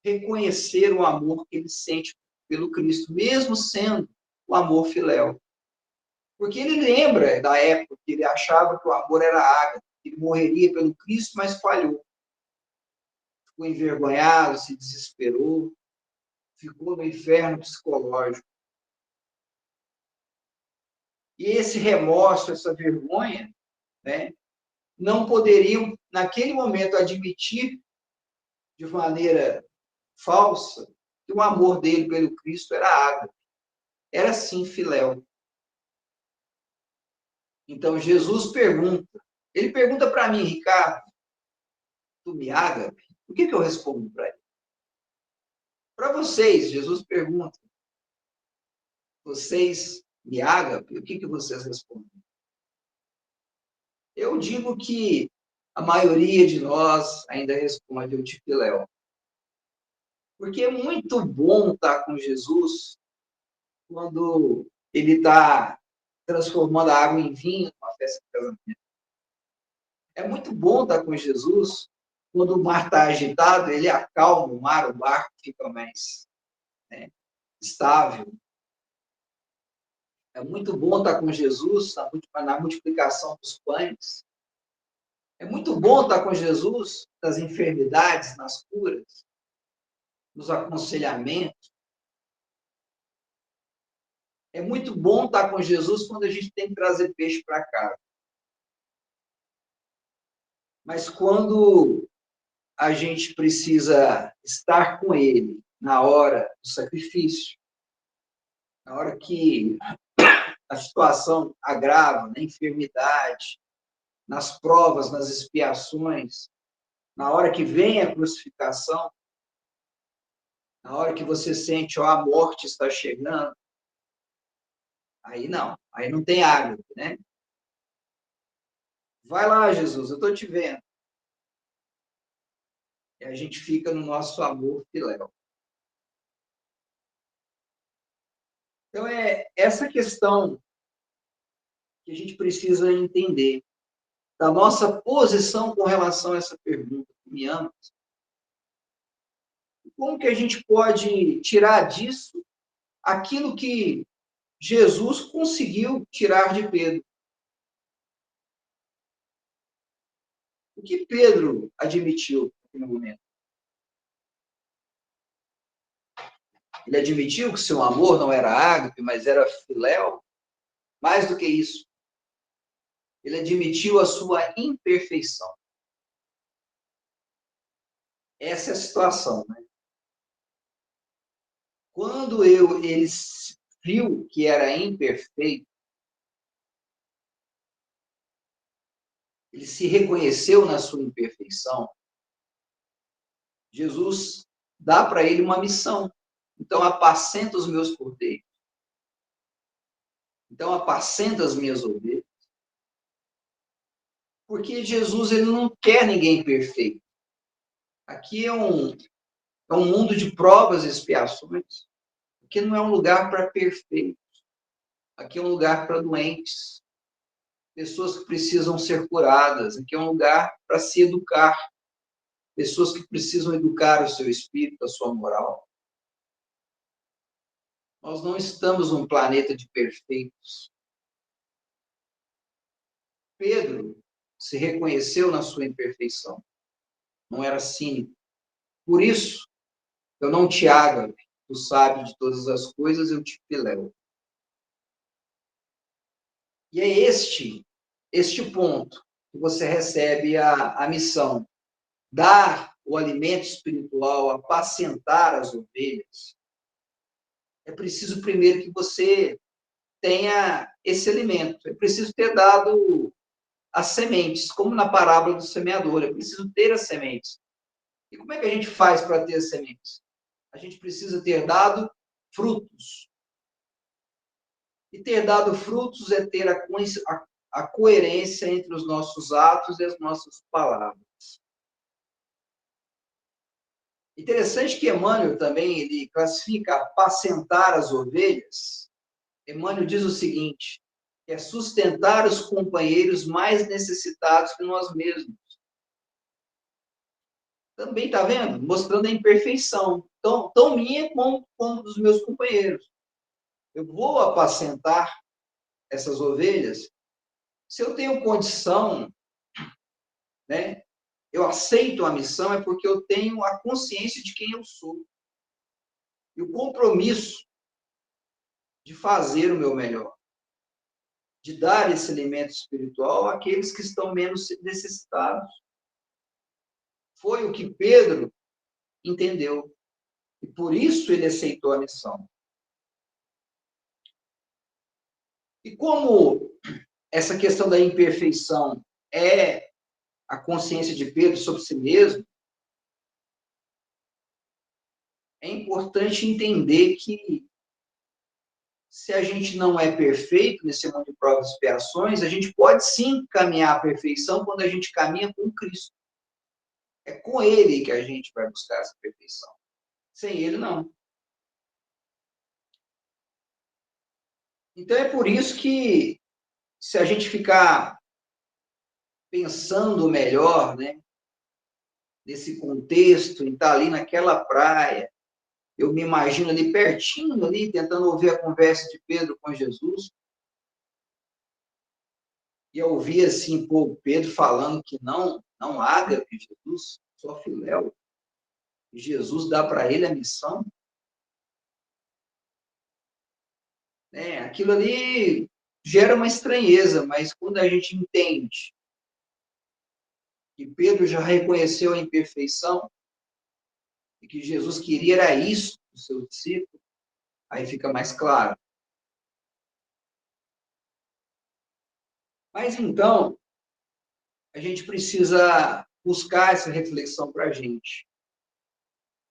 reconhecer o amor que ele sente pelo Cristo, mesmo sendo o amor filéu. Porque ele lembra da época que ele achava que o amor era ágape, que ele morreria pelo Cristo, mas falhou. Ficou envergonhado, se desesperou, ficou no inferno psicológico. E esse remorso, essa vergonha, né, não poderiam, naquele momento, admitir de maneira falsa que o amor dele pelo Cristo era ágape. Era sim filéu. Então, Jesus pergunta. Ele pergunta para mim, Ricardo, tu me ágape? O que eu respondo para ele? Para vocês, Jesus pergunta, vocês me ágape? O que vocês respondem? Eu digo que a maioria de nós ainda responde eu te filéu. Porque é muito bom estar com Jesus quando ele está transformando a água em vinho numa festa de casamento. É muito bom estar com Jesus quando o mar está agitado, ele acalma o mar, o barco fica mais, né, estável. É muito bom estar com Jesus na multiplicação dos pães. É muito bom estar com Jesus nas enfermidades, nas curas, nos aconselhamentos. É muito bom estar com Jesus quando a gente tem que trazer peixe para casa. Mas quando a gente precisa estar com Ele na hora do sacrifício, na hora que a situação agrava, na enfermidade, nas provas, nas expiações, na hora que vem a crucificação, na hora que você sente, ó, a morte está chegando, aí não tem água, né? Vai lá, Jesus, eu estou te vendo. E a gente fica no nosso amor filéu. é essa questão que a gente precisa entender, da nossa posição com relação a essa pergunta, me ama? Como que a gente pode tirar disso aquilo que Jesus conseguiu tirar de Pedro? O que Pedro admitiu no momento? Ele admitiu que seu amor não era ágape, mas era filéu? Mais do que isso, ele admitiu a sua imperfeição. Essa é a situação, né? Quando ele viu que era imperfeito, ele se reconheceu na sua imperfeição, Jesus dá para ele uma missão. Então, apacenta os meus cordeiros. Então, apacenta as minhas ovelhas. Porque Jesus, ele não quer ninguém perfeito. Aqui é um mundo de provas e expiações. Aqui não é um lugar para perfeitos. Aqui é um lugar para doentes. Pessoas que precisam ser curadas. Aqui é um lugar para se educar. Pessoas que precisam educar o seu espírito, a sua moral. Nós não estamos num planeta de perfeitos. Pedro se reconheceu na sua imperfeição. Não era cínico. Por isso, eu não te ágape, tu sabe de todas as coisas, eu te filéu. E é este ponto que você recebe a missão. Dar o alimento espiritual, apacentar as ovelhas. É preciso primeiro que você tenha esse alimento. É preciso ter dado as sementes, como na parábola do semeador. É preciso ter as sementes. E como é que a gente faz para ter as sementes? A gente precisa ter dado frutos. E ter dado frutos é ter a coerência entre os nossos atos e as nossas palavras. Interessante que Emmanuel também ele classifica apacentar as ovelhas. Emmanuel diz o seguinte, que é sustentar os companheiros mais necessitados que nós mesmos. Também está vendo? Mostrando a imperfeição, tão minha como dos meus companheiros. Eu vou apacentar essas ovelhas se eu tenho condição, né? Eu aceito a missão é porque eu tenho a consciência de quem eu sou. E o compromisso de fazer o meu melhor. De dar esse alimento espiritual àqueles que estão menos necessitados. Foi o que Pedro entendeu. E por isso ele aceitou a missão. E como essa questão da imperfeição é a consciência de Pedro sobre si mesmo, é importante entender que se a gente não é perfeito nesse mundo de provas e expiações, a gente pode sim caminhar à perfeição quando a gente caminha com Cristo. É com Ele que a gente vai buscar essa perfeição. Sem Ele, não. Então, é por isso que, se a gente ficar pensando melhor, né, nesse contexto, em estar ali naquela praia, eu me imagino ali pertinho, ali, tentando ouvir a conversa de Pedro com Jesus, e eu ouvi assim, pô, Pedro falando que não ágape Jesus, só filéu. Jesus dá para ele a missão. Aquilo ali gera uma estranheza, mas quando a gente entende que Pedro já reconheceu a imperfeição e que Jesus queria era isso do seu discípulo, aí fica mais claro. Mas então, a gente precisa buscar essa reflexão para a gente.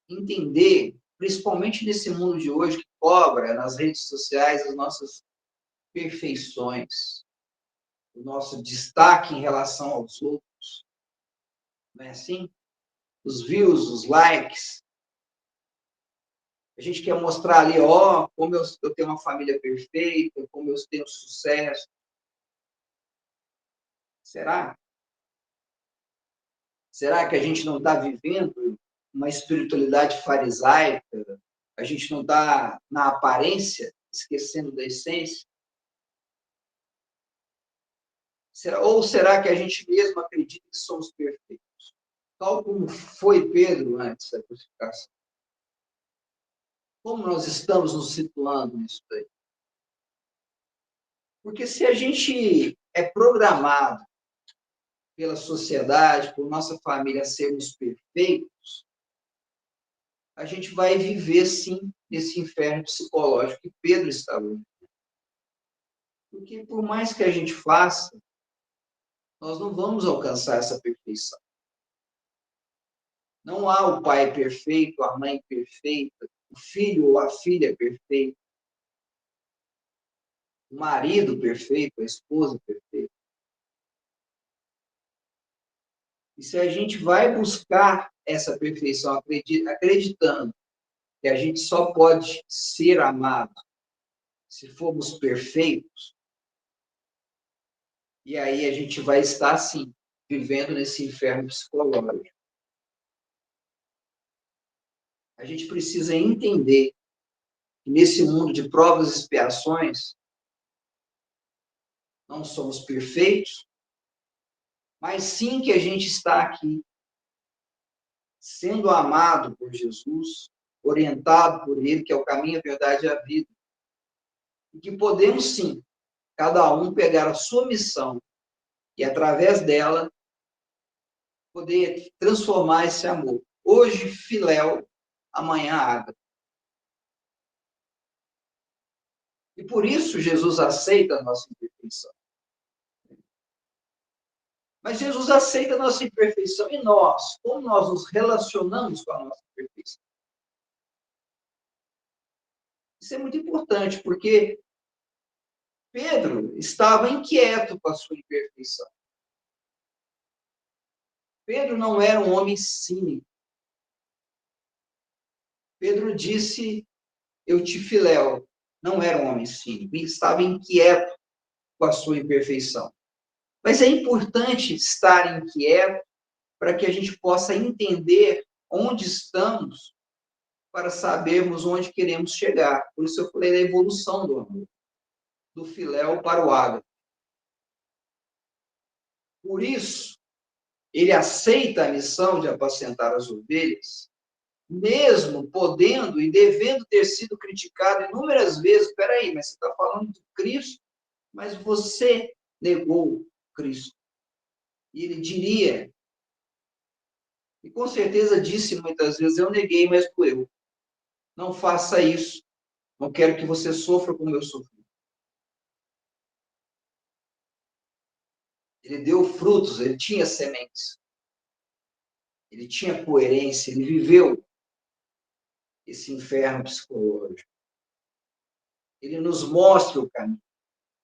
Entender, principalmente nesse mundo de hoje, que cobra nas redes sociais as nossas perfeições, o nosso destaque em relação aos outros. Não é assim? Os views, os likes. A gente quer mostrar ali, ó, como eu tenho uma família perfeita, como eu tenho sucesso. Será? Será que a gente não está vivendo uma espiritualidade farisaica? A gente não está na aparência, esquecendo da essência? Ou será que a gente mesmo acredita que somos perfeitos? Tal como foi Pedro antes da crucificação. Como nós estamos nos situando nisso daí? Porque se a gente é programado pela sociedade, por nossa família sermos perfeitos, a gente vai viver, sim, nesse inferno psicológico que Pedro estava vivendo. Porque por mais que a gente faça, nós não vamos alcançar essa perfeição. Não há o pai perfeito, a mãe perfeita, o filho ou a filha perfeita, o marido perfeito, a esposa perfeita. E se a gente vai buscar essa perfeição acreditando que a gente só pode ser amado se formos perfeitos, e aí a gente vai estar, sim, vivendo nesse inferno psicológico. A gente precisa entender que nesse mundo de provas e expiações, não somos perfeitos, mas sim que a gente está aqui, sendo amado por Jesus, orientado por Ele, que é o caminho, a verdade e a vida. E que podemos, sim, cada um pegar a sua missão e, através dela, poder transformar esse amor. Hoje, filéu, amanhã, água. E por isso, Jesus aceita a nossa imperfeição. Mas Jesus aceita a nossa imperfeição. E nós? Como nós nos relacionamos com a nossa imperfeição? Isso é muito importante, porque Pedro estava inquieto com a sua imperfeição. Pedro não era um homem cínico. Pedro disse, eu te filéu. Não era um homem cínico. Ele estava inquieto com a sua imperfeição. Mas é importante estar inquieto para que a gente possa entender onde estamos para sabermos onde queremos chegar. Por isso eu falei da evolução do amor, do filéu para o ágape. Por isso, ele aceita a missão de apacentar as ovelhas, mesmo podendo e devendo ter sido criticado inúmeras vezes. Espera aí, mas você está falando de Cristo, mas você negou Cristo. E ele diria, e com certeza disse muitas vezes, eu neguei, mas doeu. Não faça isso. Não quero que você sofra como eu sofri. Ele deu frutos, ele tinha sementes. Ele tinha coerência, ele viveu esse inferno psicológico. Ele nos mostra o caminho.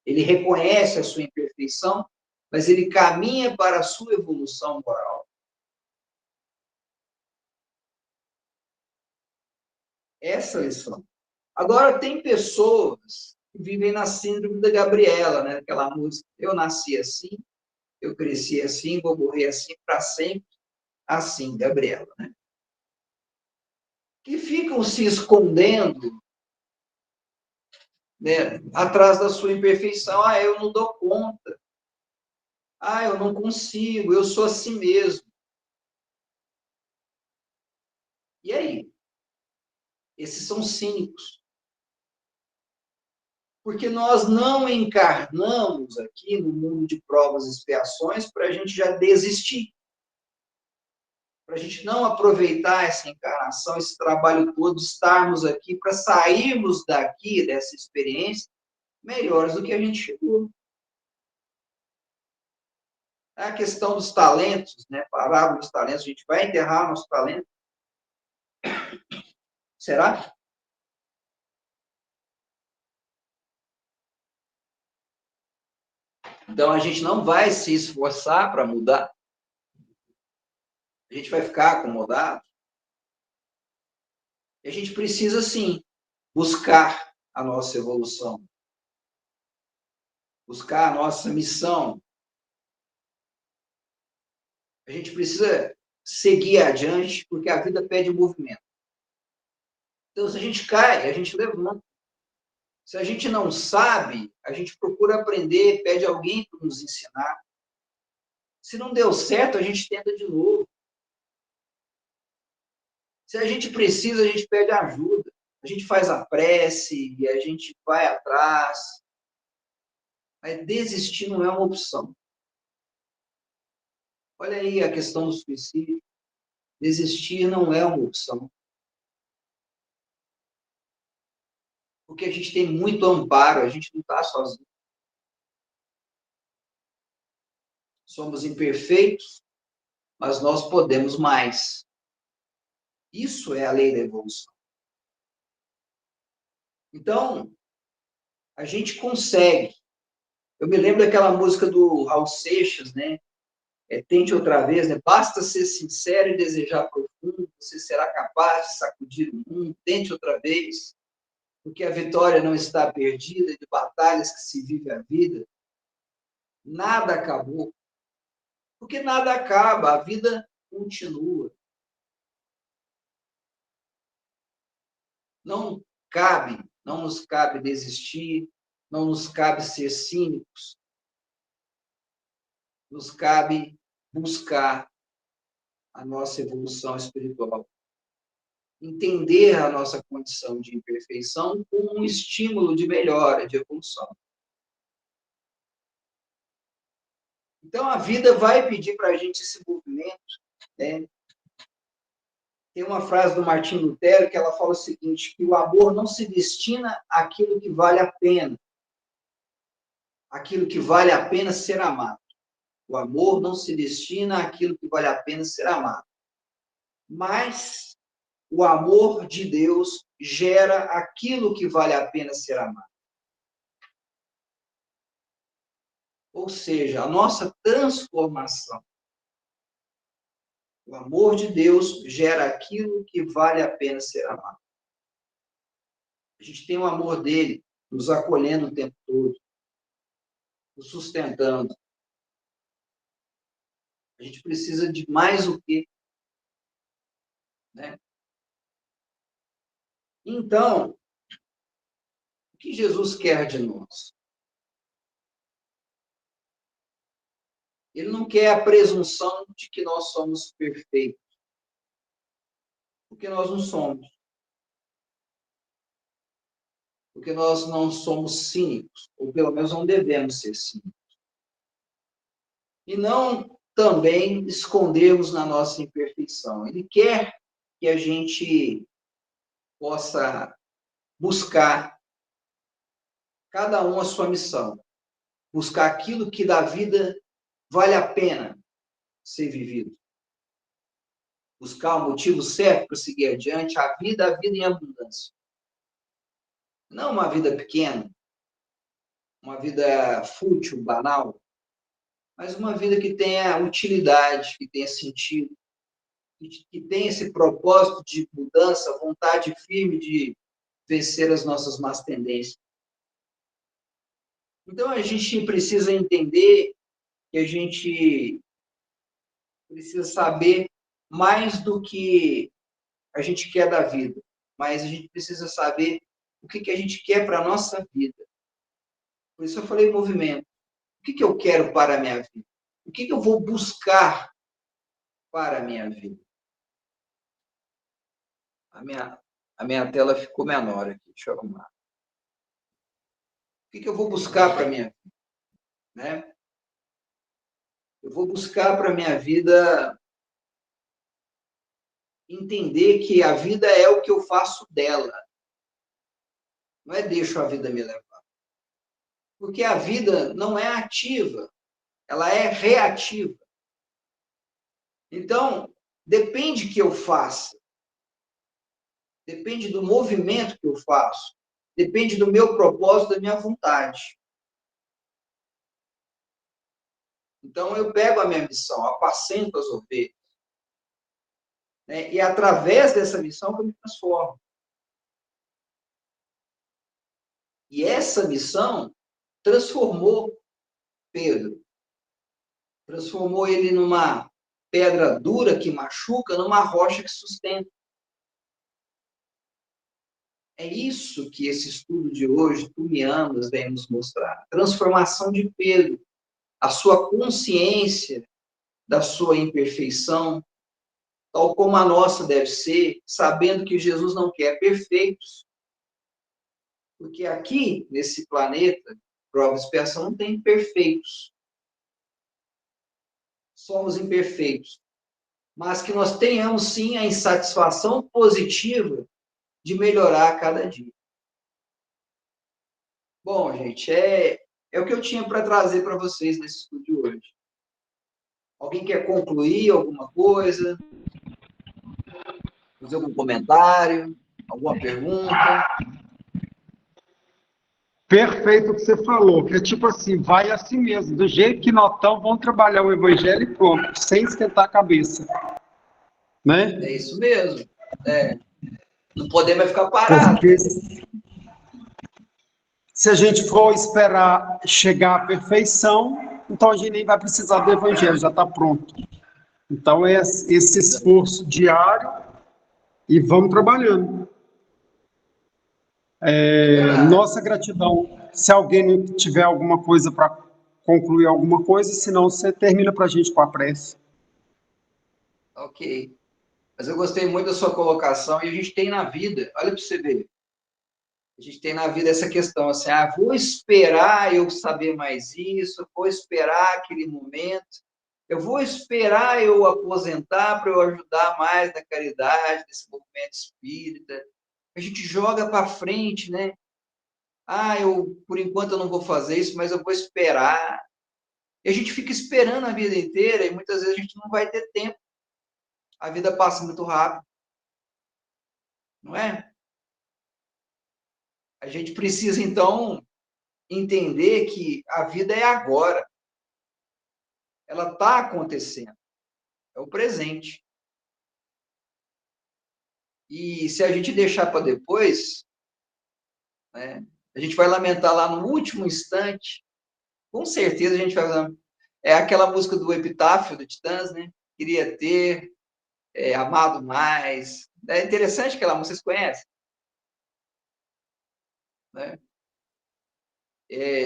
Ele reconhece a sua imperfeição, mas ele caminha para a sua evolução moral. Essa é a lição. Agora, tem pessoas que vivem na síndrome da Gabriela, né? Aquela música, eu nasci assim, eu cresci assim, vou morrer assim para sempre, assim, Gabriela, né? Que ficam se escondendo, né, atrás da sua imperfeição. Ah, eu não dou conta. Ah, eu não consigo, eu sou assim mesmo. E aí? Esses são cínicos. Porque nós não encarnamos aqui no mundo de provas e expiações para a gente já desistir. Para a gente não aproveitar essa encarnação, esse trabalho todo, estarmos aqui, para sairmos daqui, dessa experiência, melhores do que a gente chegou. É a questão dos talentos, né? Parábola dos talentos, a gente vai enterrar nosso talento. Será? Então, a gente não vai se esforçar para mudar. A gente vai ficar acomodado. E a gente precisa, sim, buscar a nossa evolução, buscar a nossa missão. A gente precisa seguir adiante, porque a vida pede movimento. Então, se a gente cai, a gente levanta. Se a gente não sabe, a gente procura aprender, pede alguém para nos ensinar. Se não deu certo, a gente tenta de novo. Se a gente precisa, a gente pede ajuda. A gente faz a prece e a gente vai atrás. Mas desistir não é uma opção. Olha aí a questão do suicídio. Desistir não é uma opção. Porque a gente tem muito amparo, a gente não está sozinho. Somos imperfeitos, mas nós podemos mais. Isso é a lei da evolução. Então, a gente consegue. Eu me lembro daquela música do Raul Seixas, né? Tente outra vez, né? Basta ser sincero e desejar profundo, você será capaz de sacudir o mundo. Tente outra vez, porque a vitória não está perdida, de batalhas que se vive a vida. Nada acabou. Porque nada acaba, a vida continua. Não nos cabe desistir, não nos cabe ser cínicos, nos cabe buscar a nossa evolução espiritual. Entender a nossa condição de imperfeição como um estímulo de melhora, de evolução. Então, a vida vai pedir para a gente esse movimento, né? Tem uma frase do Martim Lutero que ela fala o seguinte, que o amor não se destina àquilo que vale a pena, aquilo que vale a pena ser amado. O amor não se destina àquilo que vale a pena ser amado. Mas o amor de Deus gera aquilo que vale a pena ser amado. Ou seja, a nossa transformação. O amor de Deus gera aquilo que vale a pena ser amado. A gente tem o amor dele nos acolhendo o tempo todo, nos sustentando. A gente precisa de mais o quê? Né? Então, o que Jesus quer de nós? Ele não quer a presunção de que nós somos perfeitos, porque nós não somos. Porque nós não somos cínicos, ou pelo menos não devemos ser cínicos. E não também escondermos na nossa imperfeição. Ele quer que a gente possa buscar, cada um a sua missão, buscar aquilo que da vida vale a pena ser vivido. Buscar o motivo certo para seguir adiante, a vida em abundância. Não uma vida pequena, uma vida fútil, banal, mas uma vida que tenha utilidade, que tenha sentido, que tenha esse propósito de mudança, vontade firme de vencer as nossas más tendências. Então, a gente precisa entender que a gente precisa saber mais do que a gente quer da vida, mas a gente precisa saber o que a gente quer para a nossa vida. Por isso eu falei movimento. O que eu quero para a minha vida? O que eu vou buscar para a minha vida? A minha tela ficou menor aqui, deixa eu arrumar. O que eu vou buscar para a minha vida? Né? Eu vou buscar para a minha vida entender que a vida é o que eu faço dela. Não é deixo a vida me levar. Porque a vida não é ativa, ela é reativa. Então, depende que eu faça. Depende do movimento que eu faço. Depende do meu propósito, da minha vontade. Então, eu pego a minha missão, apacento as ovelhas. Né? E através dessa missão que eu me transformo. E essa missão transformou Pedro. Transformou ele numa pedra dura que machuca, numa rocha que sustenta. É isso que esse estudo de hoje, Tu Me Amas, vem nos mostrar. Transformação de Pedro, a sua consciência da sua imperfeição, tal como a nossa deve ser, sabendo que Jesus não quer perfeitos. Porque aqui, nesse planeta, prova e expiação, não tem perfeitos. Somos imperfeitos. Mas que nós tenhamos, sim, a insatisfação positiva de melhorar a cada dia. Bom, gente, é o que eu tinha para trazer para vocês nesse estudo de hoje. Alguém quer concluir alguma coisa? Fazer algum comentário? Alguma pergunta? Perfeito o que você falou, que é tipo assim, vai assim mesmo, do jeito que nós estamos, vamos trabalhar o evangelho e pronto, sem esquentar a cabeça, né? É isso mesmo. Não podemos ficar parados, Porque né? se a gente for esperar chegar à perfeição, então a gente nem vai precisar do evangelho, já está pronto. Então é esse esforço diário e vamos trabalhando. É verdade. Nossa gratidão. Se alguém não tiver alguma coisa para concluir alguma coisa, senão você termina para a gente com a prece. Ok. Mas eu gostei muito da sua colocação e a gente tem na vida, olha para você ver, a gente tem na vida essa questão assim, vou esperar eu saber mais isso, vou esperar aquele momento, eu vou esperar eu aposentar para eu ajudar mais na caridade, nesse movimento espírita. A gente joga para frente, né? Por enquanto eu não vou fazer isso, mas eu vou esperar. E a gente fica esperando a vida inteira e muitas vezes a gente não vai ter tempo. A vida passa muito rápido, não é? A gente precisa, então, entender que a vida é agora. Ela está acontecendo. É o presente. E se a gente deixar para depois, né, a gente vai lamentar lá no último instante. Com certeza a gente vai lamentar. É aquela música do Epitáfio, do Titãs, né? Queria ter amado mais. É interessante aquela música, vocês conhecem? Né?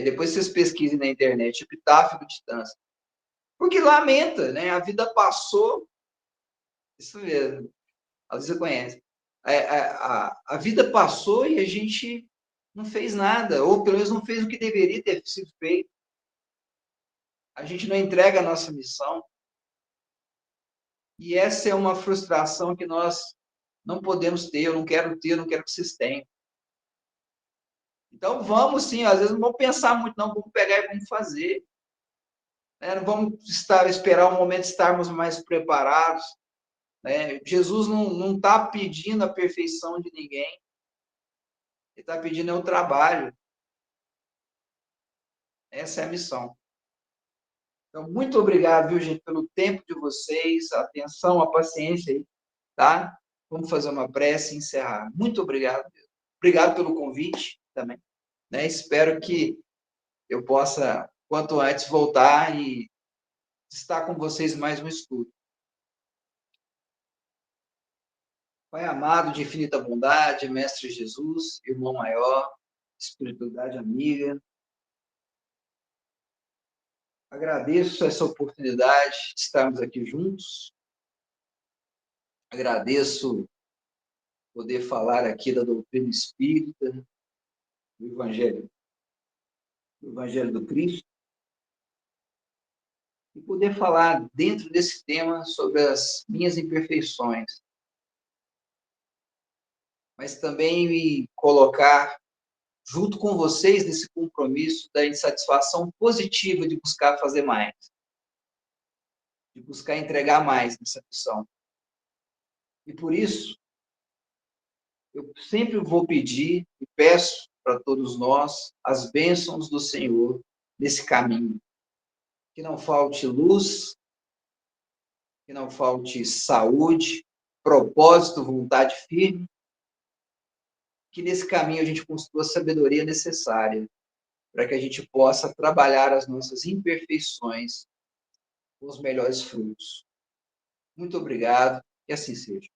Depois vocês pesquisem na internet, Epitáfio do Titãs. Porque lamenta, né? A vida passou, isso mesmo, às vezes você conhece. A vida passou e a gente não fez nada, ou pelo menos não fez o que deveria ter sido feito. A gente não entrega a nossa missão. E essa é uma frustração que nós não podemos ter, eu não quero ter, eu não quero que vocês tenham. Então, vamos sim, às vezes não vamos pensar muito, não, vamos pegar e vamos fazer. Não vamos esperar o momento de estarmos mais preparados. Jesus não está pedindo a perfeição de ninguém, ele está pedindo o trabalho. Essa é a missão. Então, muito obrigado, viu, gente, pelo tempo de vocês, a atenção, a paciência aí, tá? Vamos fazer uma prece e encerrar. Muito obrigado. Obrigado pelo convite também. Espero que eu possa, quanto antes, voltar e estar com vocês mais um estudo. Pai amado, de infinita bondade, Mestre Jesus, irmão maior, espiritualidade amiga, agradeço essa oportunidade de estarmos aqui juntos. Agradeço poder falar aqui da doutrina espírita, do Evangelho do Cristo, e poder falar dentro desse tema sobre as minhas imperfeições, mas também me colocar junto com vocês nesse compromisso da insatisfação positiva de buscar fazer mais, de buscar entregar mais nessa missão. E por isso, eu sempre vou pedir e peço para todos nós as bênçãos do Senhor nesse caminho. Que não falte luz, que não falte saúde, propósito, vontade firme, que nesse caminho a gente construa a sabedoria necessária para que a gente possa trabalhar as nossas imperfeições com os melhores frutos. Muito obrigado, e assim seja.